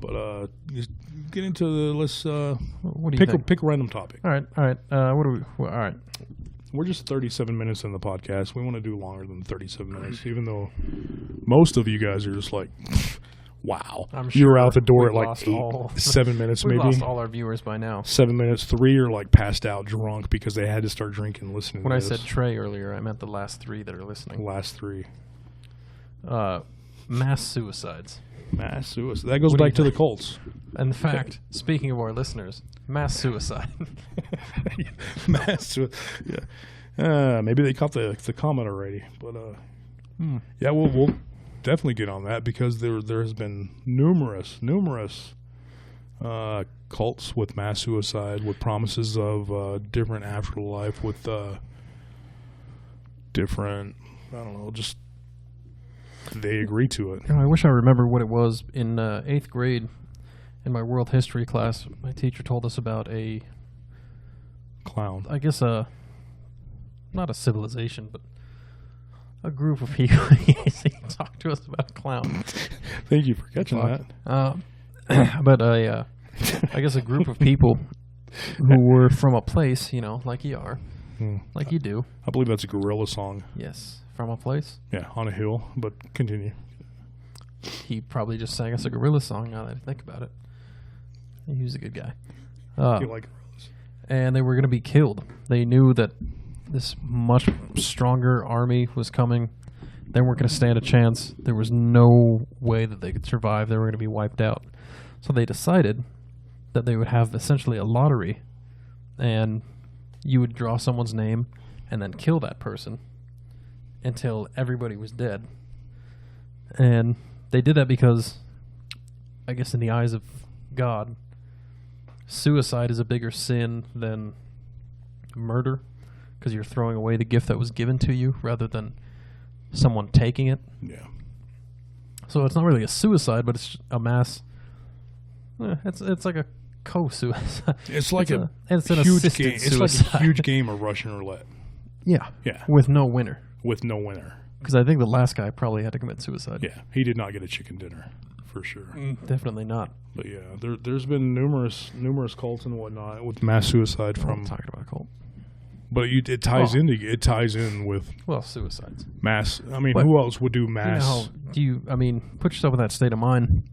[SPEAKER 2] But just get into the let's
[SPEAKER 1] what do you think?
[SPEAKER 2] Pick a random topic.
[SPEAKER 1] All right. What do we? All right.
[SPEAKER 2] We're just 37 minutes in the podcast. We want to do longer than 37 minutes, even though most of you guys are just like, wow.
[SPEAKER 1] I'm sure
[SPEAKER 2] you were out the door at like 7 minutes
[SPEAKER 1] we've
[SPEAKER 2] maybe.
[SPEAKER 1] Lost all our viewers by now.
[SPEAKER 2] 7 minutes. 3 are like passed out drunk because they had to start drinking listening
[SPEAKER 1] when
[SPEAKER 2] to
[SPEAKER 1] I
[SPEAKER 2] this.
[SPEAKER 1] said Trey earlier, I meant the last 3 that are listening.
[SPEAKER 2] Last 3.
[SPEAKER 1] Mass suicides.
[SPEAKER 2] Mass suicide. That goes back to the Colts.
[SPEAKER 1] In fact, speaking of our listeners, mass suicide.
[SPEAKER 2] Mass suicide. Yeah. Maybe they caught the comment already, but yeah, we'll definitely get on that because there has been numerous cults with mass suicide, with promises of different afterlife, with different, I don't know, just they agree to it.
[SPEAKER 1] You know, I wish I remember what it was in 8th grade. In my world history class, my teacher told us about a
[SPEAKER 2] clown.
[SPEAKER 1] I guess not a civilization, but a group of people. He talked to us about a clown.
[SPEAKER 2] Thank you for catching that.
[SPEAKER 1] But I guess a group of people who were from a place, you know, like you are, like you do.
[SPEAKER 2] I believe that's a gorilla song.
[SPEAKER 1] Yes, from a place.
[SPEAKER 2] Yeah, on a hill. But continue.
[SPEAKER 1] He probably just sang us a gorilla song. Now that I think about it, he was a good guy.
[SPEAKER 2] You like gorillas?
[SPEAKER 1] And they were going to be killed. They knew that this much stronger army was coming. They weren't going to stand a chance. There was no way that they could survive. They were going to be wiped out. So they decided that they would have essentially a lottery, and you would draw someone's name and then kill that person until everybody was dead. And they did that because, I guess in the eyes of God, suicide is a bigger sin than murder, because you're throwing away the gift that was given to you rather than someone taking it.
[SPEAKER 2] Yeah.
[SPEAKER 1] So it's not really a suicide, but it's a mass. It's like a co-suicide.
[SPEAKER 2] It's like
[SPEAKER 1] it's
[SPEAKER 2] it's
[SPEAKER 1] an
[SPEAKER 2] huge
[SPEAKER 1] assisted
[SPEAKER 2] game.
[SPEAKER 1] suicide.
[SPEAKER 2] It's like a huge game of Russian roulette.
[SPEAKER 1] Yeah.
[SPEAKER 2] Yeah.
[SPEAKER 1] With no winner.
[SPEAKER 2] With no winner.
[SPEAKER 1] Because I think the last guy probably had to commit suicide.
[SPEAKER 2] Yeah, he did not get a chicken dinner, for sure.
[SPEAKER 1] Definitely not.
[SPEAKER 2] But yeah, there's been numerous cults and whatnot with mass suicide from.
[SPEAKER 1] I'm talking about a cult.
[SPEAKER 2] But it ties in with
[SPEAKER 1] suicides.
[SPEAKER 2] mass. I mean,
[SPEAKER 1] But
[SPEAKER 2] who else would do mass?
[SPEAKER 1] Put yourself in that state of mind.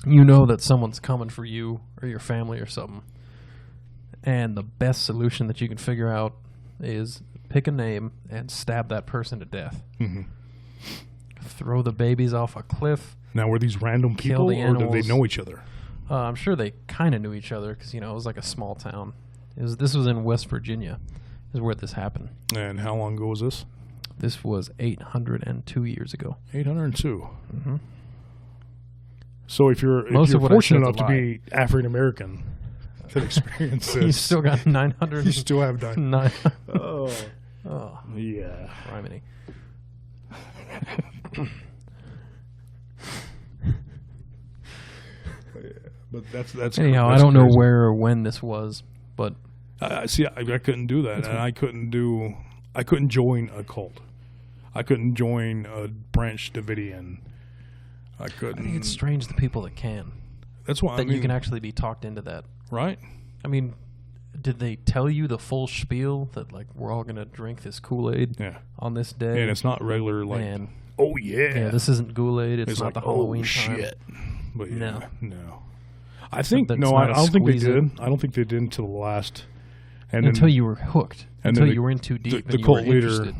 [SPEAKER 1] You know that someone's coming for you or your family or something. And the best solution that you can figure out is pick a name and stab that person to death.
[SPEAKER 2] Mm-hmm.
[SPEAKER 1] Throw the babies off a cliff.
[SPEAKER 2] Now, were these random people,
[SPEAKER 1] the
[SPEAKER 2] or did
[SPEAKER 1] animals.
[SPEAKER 2] they know each other?
[SPEAKER 1] I'm sure they kind of knew each other because, it was like a small town. This was in West Virginia is where this happened.
[SPEAKER 2] And how long ago was this?
[SPEAKER 1] This was 802 years ago.
[SPEAKER 2] 802.
[SPEAKER 1] Mm-hmm.
[SPEAKER 2] So if you're fortunate enough to be African American to experience this,
[SPEAKER 1] you still got 900.
[SPEAKER 2] You still have done.
[SPEAKER 1] Oh,
[SPEAKER 2] yeah.
[SPEAKER 1] criminy.
[SPEAKER 2] But that's
[SPEAKER 1] anyhow.
[SPEAKER 2] That's
[SPEAKER 1] I don't know
[SPEAKER 2] crazy.
[SPEAKER 1] where or when this was, but
[SPEAKER 2] see, I couldn't do that, and I couldn't join a cult. I couldn't join a Branch Davidian. I couldn't.
[SPEAKER 1] I think it's strange the people that can.
[SPEAKER 2] That's why
[SPEAKER 1] you can actually be talked into that,
[SPEAKER 2] right?
[SPEAKER 1] I mean, did they tell you the full spiel that like we're all gonna drink this Kool-Aid on this day?
[SPEAKER 2] And it's not regular like.
[SPEAKER 1] And,
[SPEAKER 2] oh yeah,
[SPEAKER 1] this isn't Kool-Aid. It's not
[SPEAKER 2] like,
[SPEAKER 1] the Halloween
[SPEAKER 2] shit.
[SPEAKER 1] time.
[SPEAKER 2] But
[SPEAKER 1] no.
[SPEAKER 2] I think
[SPEAKER 1] I don't
[SPEAKER 2] think they did. I don't think they did until the last. And
[SPEAKER 1] until you were hooked. Until you were in too deep.
[SPEAKER 2] The
[SPEAKER 1] and you
[SPEAKER 2] cult
[SPEAKER 1] were
[SPEAKER 2] leader.
[SPEAKER 1] Interested.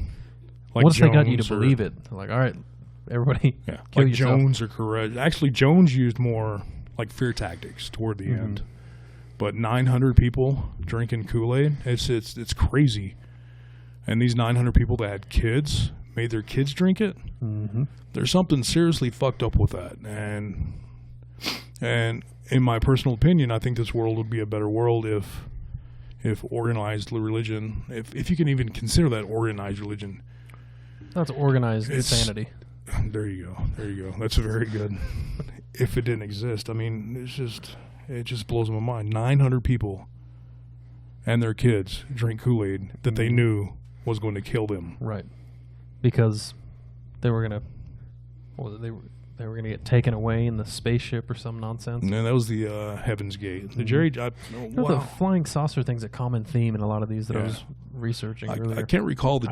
[SPEAKER 2] Like
[SPEAKER 1] Once
[SPEAKER 2] Jones
[SPEAKER 1] they got you to believe it, they're like, all right, everybody, kill
[SPEAKER 2] like
[SPEAKER 1] yourself.
[SPEAKER 2] Jones or Correct. Actually, Jones used more like fear tactics toward the end. But 900 people drinking Kool-Aid, it's crazy. And these 900 people that had kids made their kids drink it.
[SPEAKER 1] Mm-hmm.
[SPEAKER 2] There's something seriously fucked up with that. And in my personal opinion, I think this world would be a better world if organized religion, if you can even consider that organized religion.
[SPEAKER 1] That's organized insanity.
[SPEAKER 2] There you go. That's very good. If it didn't exist, I mean, it just blows my mind. 900 people and their kids drink Kool-Aid that they knew was going to kill them.
[SPEAKER 1] Right. Because they were gonna get taken away in the spaceship or some nonsense.
[SPEAKER 2] And that was the Heaven's Gate. The
[SPEAKER 1] The flying saucer thing's a common theme in a lot of these that I was researching earlier.
[SPEAKER 2] I can't recall the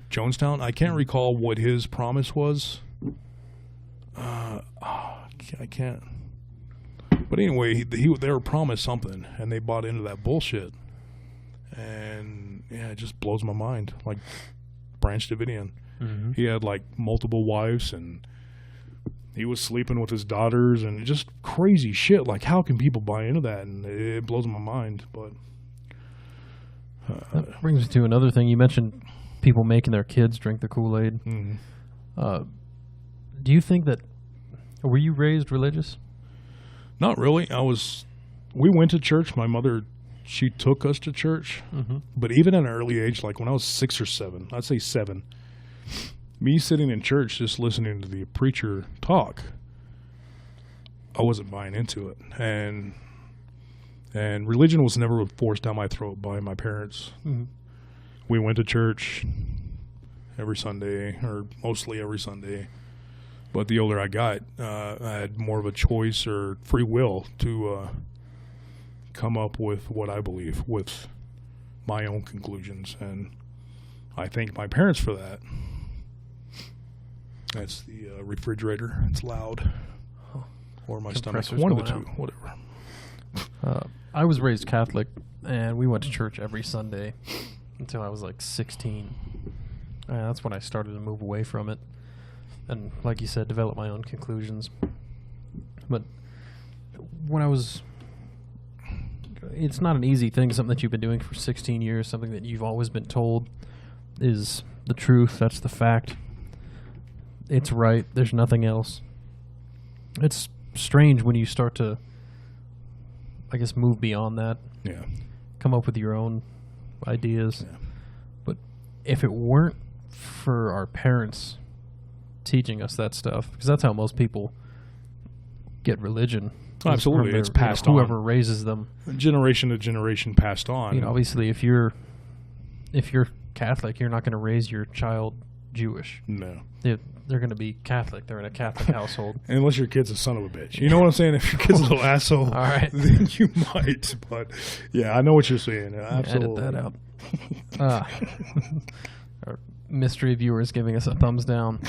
[SPEAKER 2] Jonestown. I can't recall what his promise was. I can't. But anyway, they were promised something, and they bought into that bullshit. And it just blows my mind. Like Branch Davidian, he had like multiple wives, and he was sleeping with his daughters, and just crazy shit. Like, how can people buy into that? And it blows my mind. But
[SPEAKER 1] that brings me to another thing. You mentioned people making their kids drink the Kool-Aid. Do you think that, were you raised religious?
[SPEAKER 2] Not really. We went to church. My mother, she took us to church. But even at an early age, like when I was 6 or 7, I'd say 7, me sitting in church just listening to the preacher talk, I wasn't buying into it. And religion was never forced down my throat by my parents. We went to church every Sunday, or mostly every Sunday. But the older I got, I had more of a choice or free will to come up with what I believe, with my own conclusions. And I thank my parents for that. That's the refrigerator. It's loud. Or my stomach. One of the two. Whatever.
[SPEAKER 1] I was raised Catholic, and we went to church every Sunday until I was like 16. That's when I started to move away from it. And like you said, develop my own conclusions. But when it's not an easy thing, something that you've been doing for 16 years, something that you've always been told is the truth, that's the fact. It's right, there's nothing else. It's strange when you start to, I guess, move beyond that.
[SPEAKER 2] Yeah.
[SPEAKER 1] Come up with your own ideas.
[SPEAKER 2] Yeah.
[SPEAKER 1] But if it weren't for our parents teaching us that stuff, because that's how most people get religion,
[SPEAKER 2] Absolutely,
[SPEAKER 1] from
[SPEAKER 2] it's passed on.
[SPEAKER 1] Whoever raises them,
[SPEAKER 2] Generation to generation passed on.
[SPEAKER 1] you know, obviously, if you're Catholic, you're not going to raise your child Jewish.
[SPEAKER 2] No.
[SPEAKER 1] They're going to be Catholic. They're in a Catholic household.
[SPEAKER 2] Unless your kid's a son of a bitch. You know what I'm saying? If your kid's a little asshole,
[SPEAKER 1] All right.
[SPEAKER 2] then you might. But, yeah, I know what you're saying. Absolutely.
[SPEAKER 1] Edit that out. Our mystery viewers giving us a thumbs down.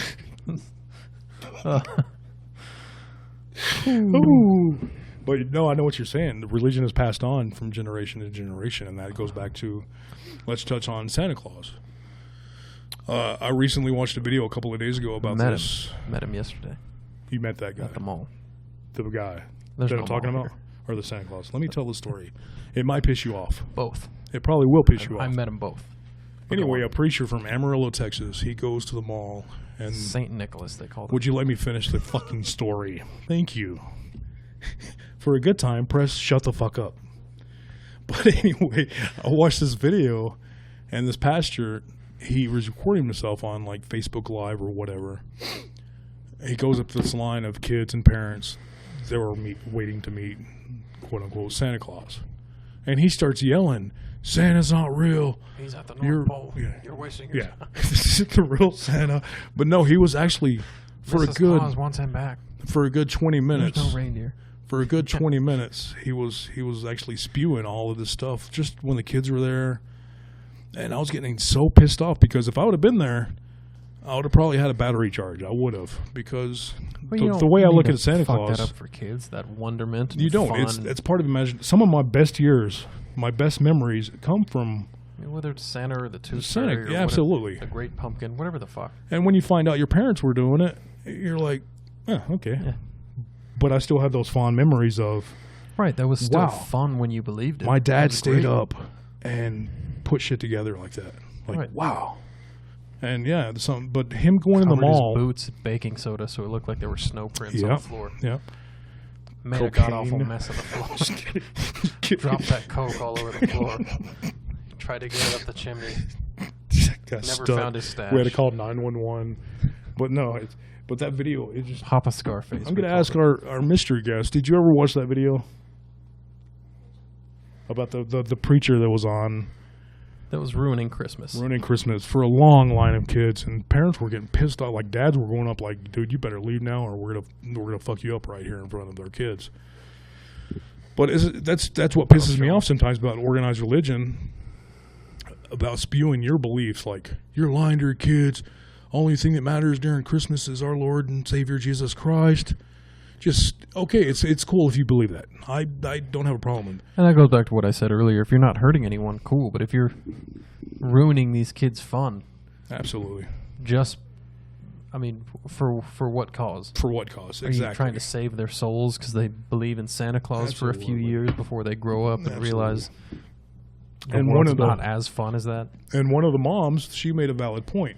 [SPEAKER 2] Ooh. But, no, I know what you're saying. The religion is passed on from generation to generation, and that goes back to, let's touch on Santa Claus. I recently watched a video a couple of days ago about this.
[SPEAKER 1] Met him yesterday.
[SPEAKER 2] You met that guy?
[SPEAKER 1] At the mall.
[SPEAKER 2] The guy
[SPEAKER 1] There's
[SPEAKER 2] that
[SPEAKER 1] no
[SPEAKER 2] I'm talking
[SPEAKER 1] mall
[SPEAKER 2] about?
[SPEAKER 1] here.
[SPEAKER 2] Or the Santa Claus? Let me tell the story. It might piss you off.
[SPEAKER 1] Both.
[SPEAKER 2] It probably will piss you
[SPEAKER 1] I
[SPEAKER 2] off.
[SPEAKER 1] met them both.
[SPEAKER 2] Anyway, a preacher from Amarillo, Texas, he goes to the mall and...
[SPEAKER 1] St. Nicholas, they called it.
[SPEAKER 2] Would you let me finish the fucking story? Thank you. For a good time, press shut the fuck up. But anyway, I watched this video, and this pastor, he was recording himself on like Facebook Live or whatever. He goes up to this line of kids and parents. They were waiting to meet, quote unquote, Santa Claus. And he starts yelling, Santa's not real.
[SPEAKER 1] He's at the North Pole.
[SPEAKER 2] Yeah.
[SPEAKER 1] You're wasting your time.
[SPEAKER 2] This is the real Santa. But no, he was actually, for
[SPEAKER 1] Mrs.
[SPEAKER 2] a good...
[SPEAKER 1] Claus wants him back.
[SPEAKER 2] For a good 20 minutes.
[SPEAKER 1] There's no reindeer.
[SPEAKER 2] For a good 20 minutes, he was actually spewing all of this stuff just when the kids were there. And I was getting so pissed off because if I would have been there, I would have probably had a battery charge. I would have, because the way I look at Santa Claus...
[SPEAKER 1] that up for kids, that wonderment and
[SPEAKER 2] You don't.
[SPEAKER 1] fun.
[SPEAKER 2] It's part of imagination. Some of my best years, my best memories come from...
[SPEAKER 1] I mean, whether it's Santa or the Tooth
[SPEAKER 2] Santa,
[SPEAKER 1] Fairy or
[SPEAKER 2] yeah, absolutely.
[SPEAKER 1] The Great Pumpkin, whatever the fuck.
[SPEAKER 2] And when you find out your parents were doing it, you're like, okay.
[SPEAKER 1] Yeah.
[SPEAKER 2] But I still have those fond memories of...
[SPEAKER 1] Right, that was still
[SPEAKER 2] Wow.
[SPEAKER 1] fun when you believed it.
[SPEAKER 2] My dad
[SPEAKER 1] It was
[SPEAKER 2] stayed
[SPEAKER 1] great.
[SPEAKER 2] up and put shit together like that. Like,
[SPEAKER 1] Right.
[SPEAKER 2] wow. And yeah, but him going in the
[SPEAKER 1] Covered
[SPEAKER 2] mall...
[SPEAKER 1] his boots, baking soda, so it looked like there were snow prints on the floor.
[SPEAKER 2] Yep.
[SPEAKER 1] Made a god-awful mess of the floor. Dropped that Coke all over the floor. Tried to get it up the chimney. Never found his stash.
[SPEAKER 2] We had to call 911. But no, but that video, it just...
[SPEAKER 1] Papa Scarface.
[SPEAKER 2] I'm going to ask our mystery guest, did you ever watch that video? About the preacher that was on...
[SPEAKER 1] That was ruining Christmas.
[SPEAKER 2] Ruining Christmas for a long line of kids, and parents were getting pissed off. Like dads were going up, like, "Dude, you better leave now, or we're gonna fuck you up right here in front of their kids." But that's what pisses me off sometimes about organized religion, about spewing your beliefs. Like, you're lying to your kids. Only thing that matters during Christmas is our Lord and Savior Jesus Christ. Just okay. It's cool if you believe that. I don't have a problem with it.
[SPEAKER 1] And that goes back to what I said earlier. If you're not hurting anyone, cool. But if you're ruining these kids' fun,
[SPEAKER 2] Absolutely.
[SPEAKER 1] For what cause?
[SPEAKER 2] For what cause?
[SPEAKER 1] Are
[SPEAKER 2] Exactly.
[SPEAKER 1] you trying to save their souls because they believe in Santa Claus for a few
[SPEAKER 2] Absolutely.
[SPEAKER 1] years before they grow up and
[SPEAKER 2] Absolutely.
[SPEAKER 1] realize the
[SPEAKER 2] And
[SPEAKER 1] world's not as fun as that?
[SPEAKER 2] And one of the moms, she made a valid point.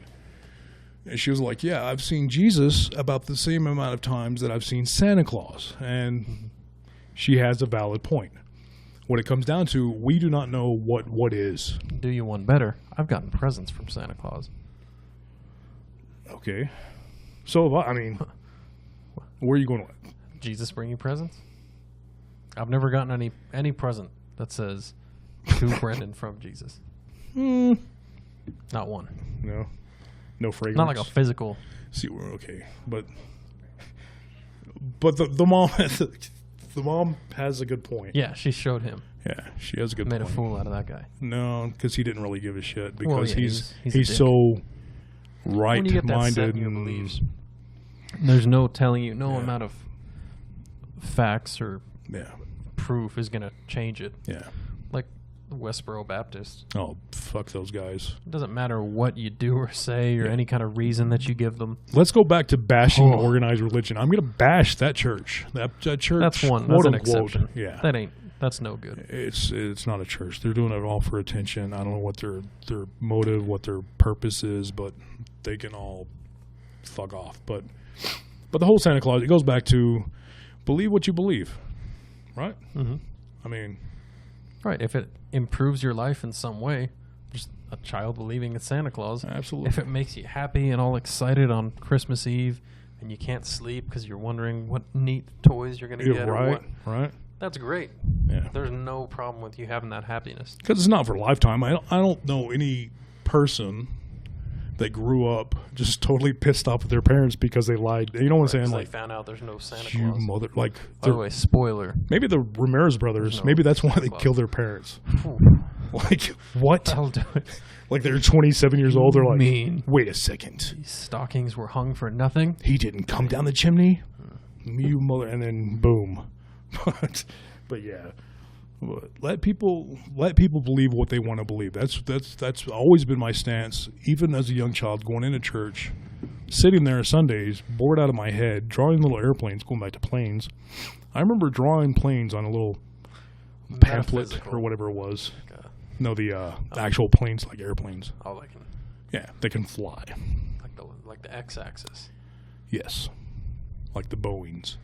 [SPEAKER 2] And she was like, yeah, I've seen Jesus about the same amount of times that I've seen Santa Claus. And she has a valid point. What it comes down to, we do not know what is.
[SPEAKER 1] Do you one better? I've gotten presents from Santa Claus.
[SPEAKER 2] Okay. So, I mean, where are you going with?
[SPEAKER 1] Jesus bring you presents? I've never gotten any present that says to Brendan from Jesus. Not one.
[SPEAKER 2] No. No fragrance.
[SPEAKER 1] Not like a physical.
[SPEAKER 2] See, we're okay. But the mom the mom has a good point.
[SPEAKER 1] Yeah, she showed him.
[SPEAKER 2] Yeah, she has a good
[SPEAKER 1] Made
[SPEAKER 2] point.
[SPEAKER 1] a fool out of that guy.
[SPEAKER 2] No, because he didn't really give a shit. Because
[SPEAKER 1] Well, yeah, he's a
[SPEAKER 2] he's
[SPEAKER 1] dick.
[SPEAKER 2] so
[SPEAKER 1] When you get that set
[SPEAKER 2] right-minded.
[SPEAKER 1] in your
[SPEAKER 2] and-
[SPEAKER 1] beliefs, there's no telling you, no
[SPEAKER 2] Yeah.
[SPEAKER 1] amount of facts or
[SPEAKER 2] Yeah,
[SPEAKER 1] proof is going to change it.
[SPEAKER 2] yeah.
[SPEAKER 1] Like Westboro Baptist.
[SPEAKER 2] Oh, fuck those guys.
[SPEAKER 1] It doesn't matter what you do or say or any kind of reason that you give them.
[SPEAKER 2] Let's go back to bashing
[SPEAKER 1] Oh.
[SPEAKER 2] organized religion. I'm going to bash that church. That church.
[SPEAKER 1] That's one.
[SPEAKER 2] quote
[SPEAKER 1] That's an
[SPEAKER 2] unquote,
[SPEAKER 1] exception.
[SPEAKER 2] Yeah.
[SPEAKER 1] That's no good.
[SPEAKER 2] It's not a church. They're doing it all for attention. I don't know what their motive, what their purpose is, but they can all fuck off. But the whole Santa Claus, it goes back to believe what you believe, right?
[SPEAKER 1] Mm-hmm.
[SPEAKER 2] I mean,
[SPEAKER 1] Right. If it improves your life in some way, just a child believing in Santa Claus.
[SPEAKER 2] absolutely.
[SPEAKER 1] If it makes you happy and all excited on Christmas Eve and you can't sleep because you're wondering what neat toys you're going to get or what.
[SPEAKER 2] Right.
[SPEAKER 1] That's great.
[SPEAKER 2] Yeah.
[SPEAKER 1] There's no problem with you having that happiness.
[SPEAKER 2] Because it's not for a lifetime. I don't know any person that grew up just totally pissed off with their parents because they lied. You know what I'm saying?
[SPEAKER 1] They
[SPEAKER 2] Like,
[SPEAKER 1] found out there's no Santa
[SPEAKER 2] you
[SPEAKER 1] Claus.
[SPEAKER 2] mother. Like,
[SPEAKER 1] By the way, spoiler.
[SPEAKER 2] maybe the Ramirez brothers.
[SPEAKER 1] No
[SPEAKER 2] Maybe that's why
[SPEAKER 1] Santa
[SPEAKER 2] they
[SPEAKER 1] Claus.
[SPEAKER 2] killed their parents.
[SPEAKER 1] Ooh,
[SPEAKER 2] Like, what?
[SPEAKER 1] that'll do it.
[SPEAKER 2] Like, they're 27 years old. They're like,
[SPEAKER 1] Mean.
[SPEAKER 2] wait a second.
[SPEAKER 1] These stockings were hung for nothing.
[SPEAKER 2] He didn't come down the chimney. You mother. And then boom. But yeah. Let people believe what they want to believe. That's always been my stance. Even as a young child, going into church, sitting there Sundays, bored out of my head, drawing little airplanes. Going back to planes, I remember drawing planes on a little pamphlet
[SPEAKER 1] Metaphysical.
[SPEAKER 2] or whatever it was.
[SPEAKER 1] Like a,
[SPEAKER 2] No, the actual planes, like airplanes.
[SPEAKER 1] oh, like an,
[SPEAKER 2] Yeah, they can fly.
[SPEAKER 1] like the X-axis.
[SPEAKER 2] Yes, like the Boeings.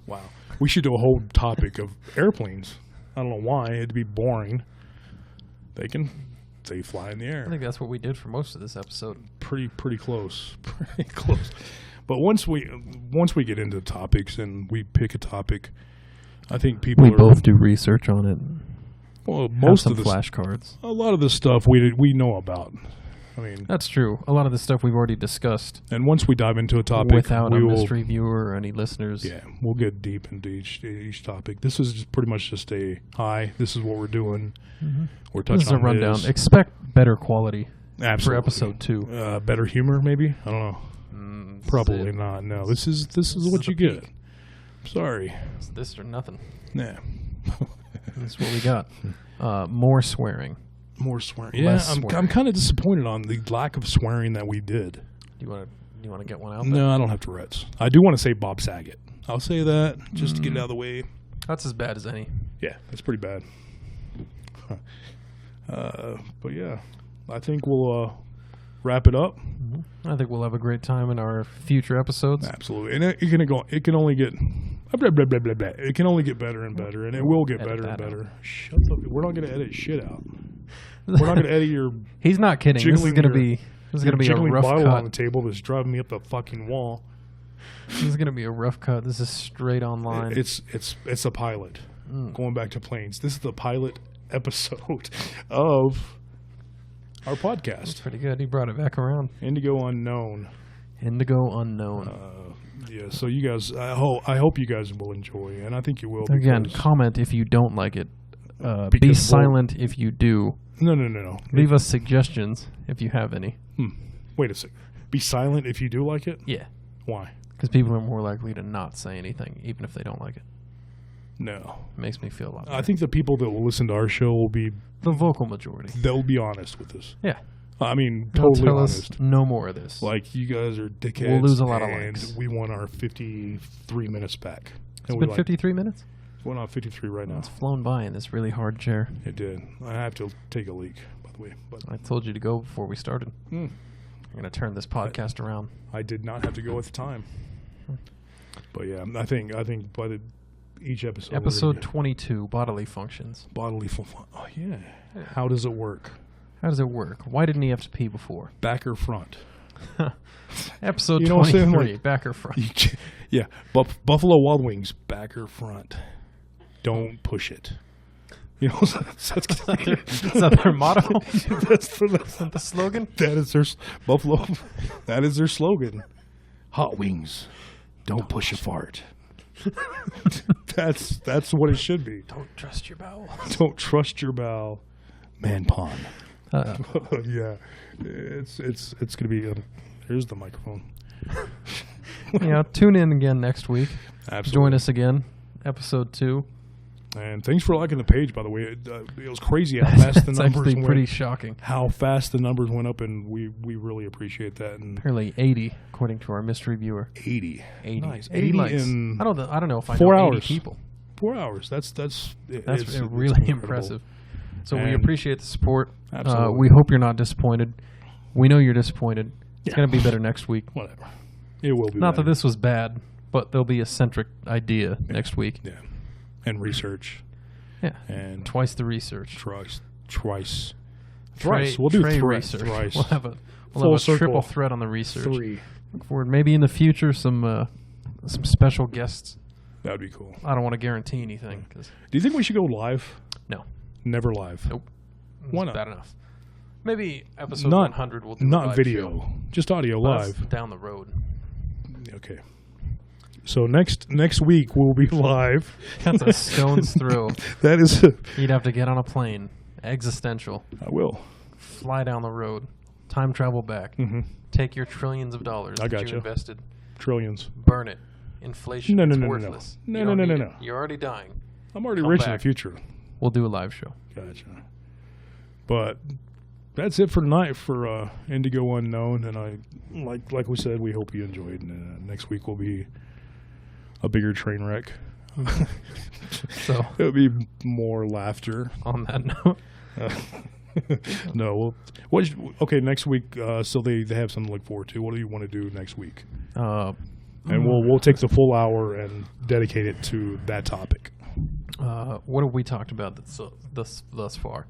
[SPEAKER 2] Wow. We should do a whole topic of airplanes. I don't know why. It'd be boring. They fly in the
[SPEAKER 1] I
[SPEAKER 2] air.
[SPEAKER 1] think that's what we did for most of this episode.
[SPEAKER 2] Pretty close. Pretty close. But once we get into the topics and we pick a topic, I think people
[SPEAKER 1] We both do research on it.
[SPEAKER 2] well,
[SPEAKER 1] Have
[SPEAKER 2] most
[SPEAKER 1] some
[SPEAKER 2] of this,
[SPEAKER 1] flashcards.
[SPEAKER 2] a lot of this stuff we know about. I mean,
[SPEAKER 1] That's true. A lot of the stuff we've already discussed
[SPEAKER 2] and once we dive into a topic,
[SPEAKER 1] without
[SPEAKER 2] we
[SPEAKER 1] a
[SPEAKER 2] will,
[SPEAKER 1] mystery viewer or any listeners.
[SPEAKER 2] yeah, we'll get deep into each topic. This is just pretty much just a hi. This is what we're doing. We're touching
[SPEAKER 1] This is a
[SPEAKER 2] on
[SPEAKER 1] rundown.
[SPEAKER 2] this.
[SPEAKER 1] Expect better quality
[SPEAKER 2] Absolutely.
[SPEAKER 1] for episode 2.
[SPEAKER 2] Better humor, maybe. I don't know. Probably not. No, this is what
[SPEAKER 1] is
[SPEAKER 2] you
[SPEAKER 1] the
[SPEAKER 2] get.
[SPEAKER 1] peak.
[SPEAKER 2] Sorry.
[SPEAKER 1] It's this or nothing.
[SPEAKER 2] Nah.
[SPEAKER 1] That's what we got. More swearing.
[SPEAKER 2] More swearing. Yeah,
[SPEAKER 1] Less
[SPEAKER 2] I'm
[SPEAKER 1] swearing.
[SPEAKER 2] kind of disappointed on the lack of swearing that we did.
[SPEAKER 1] Do you want to get one out there?
[SPEAKER 2] No, I don't have Tourette's. I do want to say Bob Saget. I'll say that just to get it out of the way.
[SPEAKER 1] That's as bad as any.
[SPEAKER 2] Yeah, that's pretty bad. But yeah, I think we'll wrap it up.
[SPEAKER 1] I think we'll have a great time in our future episodes.
[SPEAKER 2] Absolutely, and it can only get. Blah, blah, blah, blah, blah. It can only get better and better, and it will get
[SPEAKER 1] Edit
[SPEAKER 2] better and
[SPEAKER 1] that out.
[SPEAKER 2] better. Shut up! We're not going to edit shit out. We're not going to edit your
[SPEAKER 1] He's not kidding. This is
[SPEAKER 2] jiggling
[SPEAKER 1] gonna
[SPEAKER 2] your-
[SPEAKER 1] be a
[SPEAKER 2] jiggling
[SPEAKER 1] rough
[SPEAKER 2] bottle on the
[SPEAKER 1] cut.
[SPEAKER 2] table that's driving me up the fucking wall.
[SPEAKER 1] This is gonna be a rough cut. This is straight online.
[SPEAKER 2] It's a pilot. Going back to planes. This is the pilot episode of our
[SPEAKER 1] That's
[SPEAKER 2] podcast.
[SPEAKER 1] pretty good. He brought it back around.
[SPEAKER 2] Indigo Unknown.
[SPEAKER 1] Indigo Unknown.
[SPEAKER 2] Yeah, so you guys, I hope you guys will enjoy, and I think you will.
[SPEAKER 1] Again,
[SPEAKER 2] because-
[SPEAKER 1] comment if you don't like it. Be
[SPEAKER 2] because we'll-
[SPEAKER 1] silent if you do.
[SPEAKER 2] No.
[SPEAKER 1] Leave us suggestions if you have any.
[SPEAKER 2] Wait a second. Be silent if you do like it.
[SPEAKER 1] Yeah,
[SPEAKER 2] Why?
[SPEAKER 1] because people are more likely to not say anything, even if they don't like it.
[SPEAKER 2] No.
[SPEAKER 1] It makes me feel a lot better.
[SPEAKER 2] I think the people that will listen to our show will be
[SPEAKER 1] The vocal majority.
[SPEAKER 2] they'll be honest with us.
[SPEAKER 1] Yeah.
[SPEAKER 2] I mean,
[SPEAKER 1] They'll
[SPEAKER 2] totally
[SPEAKER 1] tell
[SPEAKER 2] honest.
[SPEAKER 1] us no more of this.
[SPEAKER 2] Like, you guys are dickheads.
[SPEAKER 1] We'll lose a lot of
[SPEAKER 2] and
[SPEAKER 1] likes.
[SPEAKER 2] we want our 53 minutes back.
[SPEAKER 1] It's been 53 minutes?
[SPEAKER 2] We're on 53 right now.
[SPEAKER 1] It's flown by in this really hard chair.
[SPEAKER 2] It did. I have to take a leak, by the way. But
[SPEAKER 1] I told you to go before we started. I'm going to turn this podcast around.
[SPEAKER 2] I did not have to go at the time. But yeah, I think by each episode.
[SPEAKER 1] Episode 22, Bodily Functions.
[SPEAKER 2] bodily fun. Oh yeah. How does it work?
[SPEAKER 1] How does it work? Why didn't he have to pee before?
[SPEAKER 2] Back or front?
[SPEAKER 1] Episode
[SPEAKER 2] You know what I'm saying?
[SPEAKER 1] 23,
[SPEAKER 2] Like-
[SPEAKER 1] back or front.
[SPEAKER 2] Yeah. Buffalo Wild Wings. Back or front? Don't push it. You know, that's
[SPEAKER 1] Is that their motto?
[SPEAKER 2] that's
[SPEAKER 1] The slogan?
[SPEAKER 2] that is their Buffalo. That is their slogan. Hot wings. Don't push a fart. That's what it should be.
[SPEAKER 1] Don't trust your bowel.
[SPEAKER 2] Don't trust your bowel. Man pond.
[SPEAKER 1] Uh,
[SPEAKER 2] Yeah, it's gonna be. Here's the microphone.
[SPEAKER 1] yeah, tune in again next week.
[SPEAKER 2] Absolutely.
[SPEAKER 1] Join us again. Episode 2.
[SPEAKER 2] And thanks for liking the page, by the way. It was crazy how fast the
[SPEAKER 1] It's
[SPEAKER 2] numbers
[SPEAKER 1] actually
[SPEAKER 2] went.
[SPEAKER 1] pretty shocking.
[SPEAKER 2] How fast the numbers went up, and we really appreciate that. And
[SPEAKER 1] Apparently 80, according to our mystery viewer.
[SPEAKER 2] 80.
[SPEAKER 1] 80.
[SPEAKER 2] Nice.
[SPEAKER 1] 80 likes.
[SPEAKER 2] in
[SPEAKER 1] I don't know if I
[SPEAKER 2] 4
[SPEAKER 1] know 80
[SPEAKER 2] hours.
[SPEAKER 1] people.
[SPEAKER 2] 4 hours. That's
[SPEAKER 1] That's
[SPEAKER 2] it's
[SPEAKER 1] really
[SPEAKER 2] incredible.
[SPEAKER 1] impressive. So we
[SPEAKER 2] And-
[SPEAKER 1] appreciate the support.
[SPEAKER 2] Absolutely.
[SPEAKER 1] We hope you're not disappointed. We know you're disappointed. It's
[SPEAKER 2] Yeah.
[SPEAKER 1] going to be better next week.
[SPEAKER 2] Whatever. It will be.
[SPEAKER 1] Not that
[SPEAKER 2] better.
[SPEAKER 1] this was bad, but there'll be a centric idea next week.
[SPEAKER 2] Yeah. And research.
[SPEAKER 1] Yeah.
[SPEAKER 2] And
[SPEAKER 1] Twice the research.
[SPEAKER 2] Twice.
[SPEAKER 1] Trey-
[SPEAKER 2] We'll do
[SPEAKER 1] Trey
[SPEAKER 2] thrice.
[SPEAKER 1] research.
[SPEAKER 2] Thrice.
[SPEAKER 1] We'll have a
[SPEAKER 2] Full
[SPEAKER 1] triple
[SPEAKER 2] circle.
[SPEAKER 1] threat on the research.
[SPEAKER 2] 3.
[SPEAKER 1] Look forward. Maybe in the future, some special guests.
[SPEAKER 2] That would be cool.
[SPEAKER 1] I don't want to guarantee anything.
[SPEAKER 2] Do you think we should go live?
[SPEAKER 1] No.
[SPEAKER 2] Never live.
[SPEAKER 1] Nope.
[SPEAKER 2] Why
[SPEAKER 1] It's
[SPEAKER 2] not?
[SPEAKER 1] bad enough. Maybe episode
[SPEAKER 2] Not-
[SPEAKER 1] 100 will do a
[SPEAKER 2] Not
[SPEAKER 1] live
[SPEAKER 2] video,
[SPEAKER 1] show.
[SPEAKER 2] just audio
[SPEAKER 1] But that's
[SPEAKER 2] live.
[SPEAKER 1] down the road.
[SPEAKER 2] Okay. So next week we'll be live.
[SPEAKER 1] That's a stone's throw.
[SPEAKER 2] That is,
[SPEAKER 1] You'd have to get on a plane. Existential.
[SPEAKER 2] I will.
[SPEAKER 1] Fly down the road. Time travel back.
[SPEAKER 2] Mm-hmm.
[SPEAKER 1] Take your trillions of dollars
[SPEAKER 2] I
[SPEAKER 1] that
[SPEAKER 2] gotcha.
[SPEAKER 1] you invested.
[SPEAKER 2] Trillions.
[SPEAKER 1] Burn it. Inflation.
[SPEAKER 2] No, no,
[SPEAKER 1] it's
[SPEAKER 2] no, no, no.
[SPEAKER 1] worthless.
[SPEAKER 2] No,
[SPEAKER 1] You
[SPEAKER 2] no,
[SPEAKER 1] don't
[SPEAKER 2] no,
[SPEAKER 1] need
[SPEAKER 2] no,
[SPEAKER 1] it.
[SPEAKER 2] no.
[SPEAKER 1] You're already dying.
[SPEAKER 2] I'm already
[SPEAKER 1] Come
[SPEAKER 2] rich in
[SPEAKER 1] back.
[SPEAKER 2] the future.
[SPEAKER 1] We'll do a live show.
[SPEAKER 2] Gotcha. But that's it for tonight for Indigo Unknown, and I like we said, we hope you enjoyed. And next week will be a bigger train wreck.
[SPEAKER 1] So
[SPEAKER 2] It'll be more laughter.
[SPEAKER 1] on that note,
[SPEAKER 2] No, okay. Next week, so they have something to look forward to. What do you want to do next week? And we'll take the full hour and dedicate it to that topic.
[SPEAKER 1] what have we talked about thus far?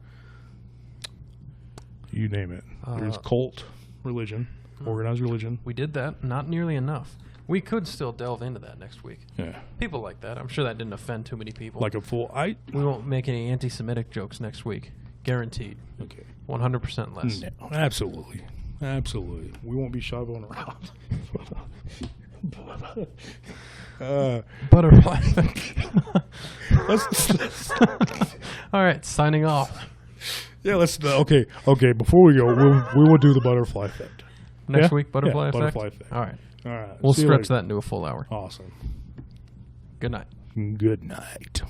[SPEAKER 2] You name it. There's cult religion, organized religion.
[SPEAKER 1] We did that. Not nearly enough. We could still delve into that next week.
[SPEAKER 2] Yeah,
[SPEAKER 1] People like that. I'm sure that didn't offend too many people.
[SPEAKER 2] like a full.
[SPEAKER 1] We won't make any anti-Semitic jokes next week. Guaranteed.
[SPEAKER 2] Okay.
[SPEAKER 1] 100% less.
[SPEAKER 2] No, absolutely. We won't be shoveling around.
[SPEAKER 1] Butterfly.
[SPEAKER 2] Let's
[SPEAKER 1] All right, signing off.
[SPEAKER 2] yeah. Let's okay. Before we go, we will do the butterfly effect.
[SPEAKER 1] Next
[SPEAKER 2] Yeah?
[SPEAKER 1] week, butterfly
[SPEAKER 2] Yeah,
[SPEAKER 1] effect.
[SPEAKER 2] butterfly effect.
[SPEAKER 1] All right.
[SPEAKER 2] All right.
[SPEAKER 1] We'll
[SPEAKER 2] See you
[SPEAKER 1] stretch
[SPEAKER 2] later.
[SPEAKER 1] that into a full hour.
[SPEAKER 2] Awesome.
[SPEAKER 1] Good night.
[SPEAKER 2] Good night.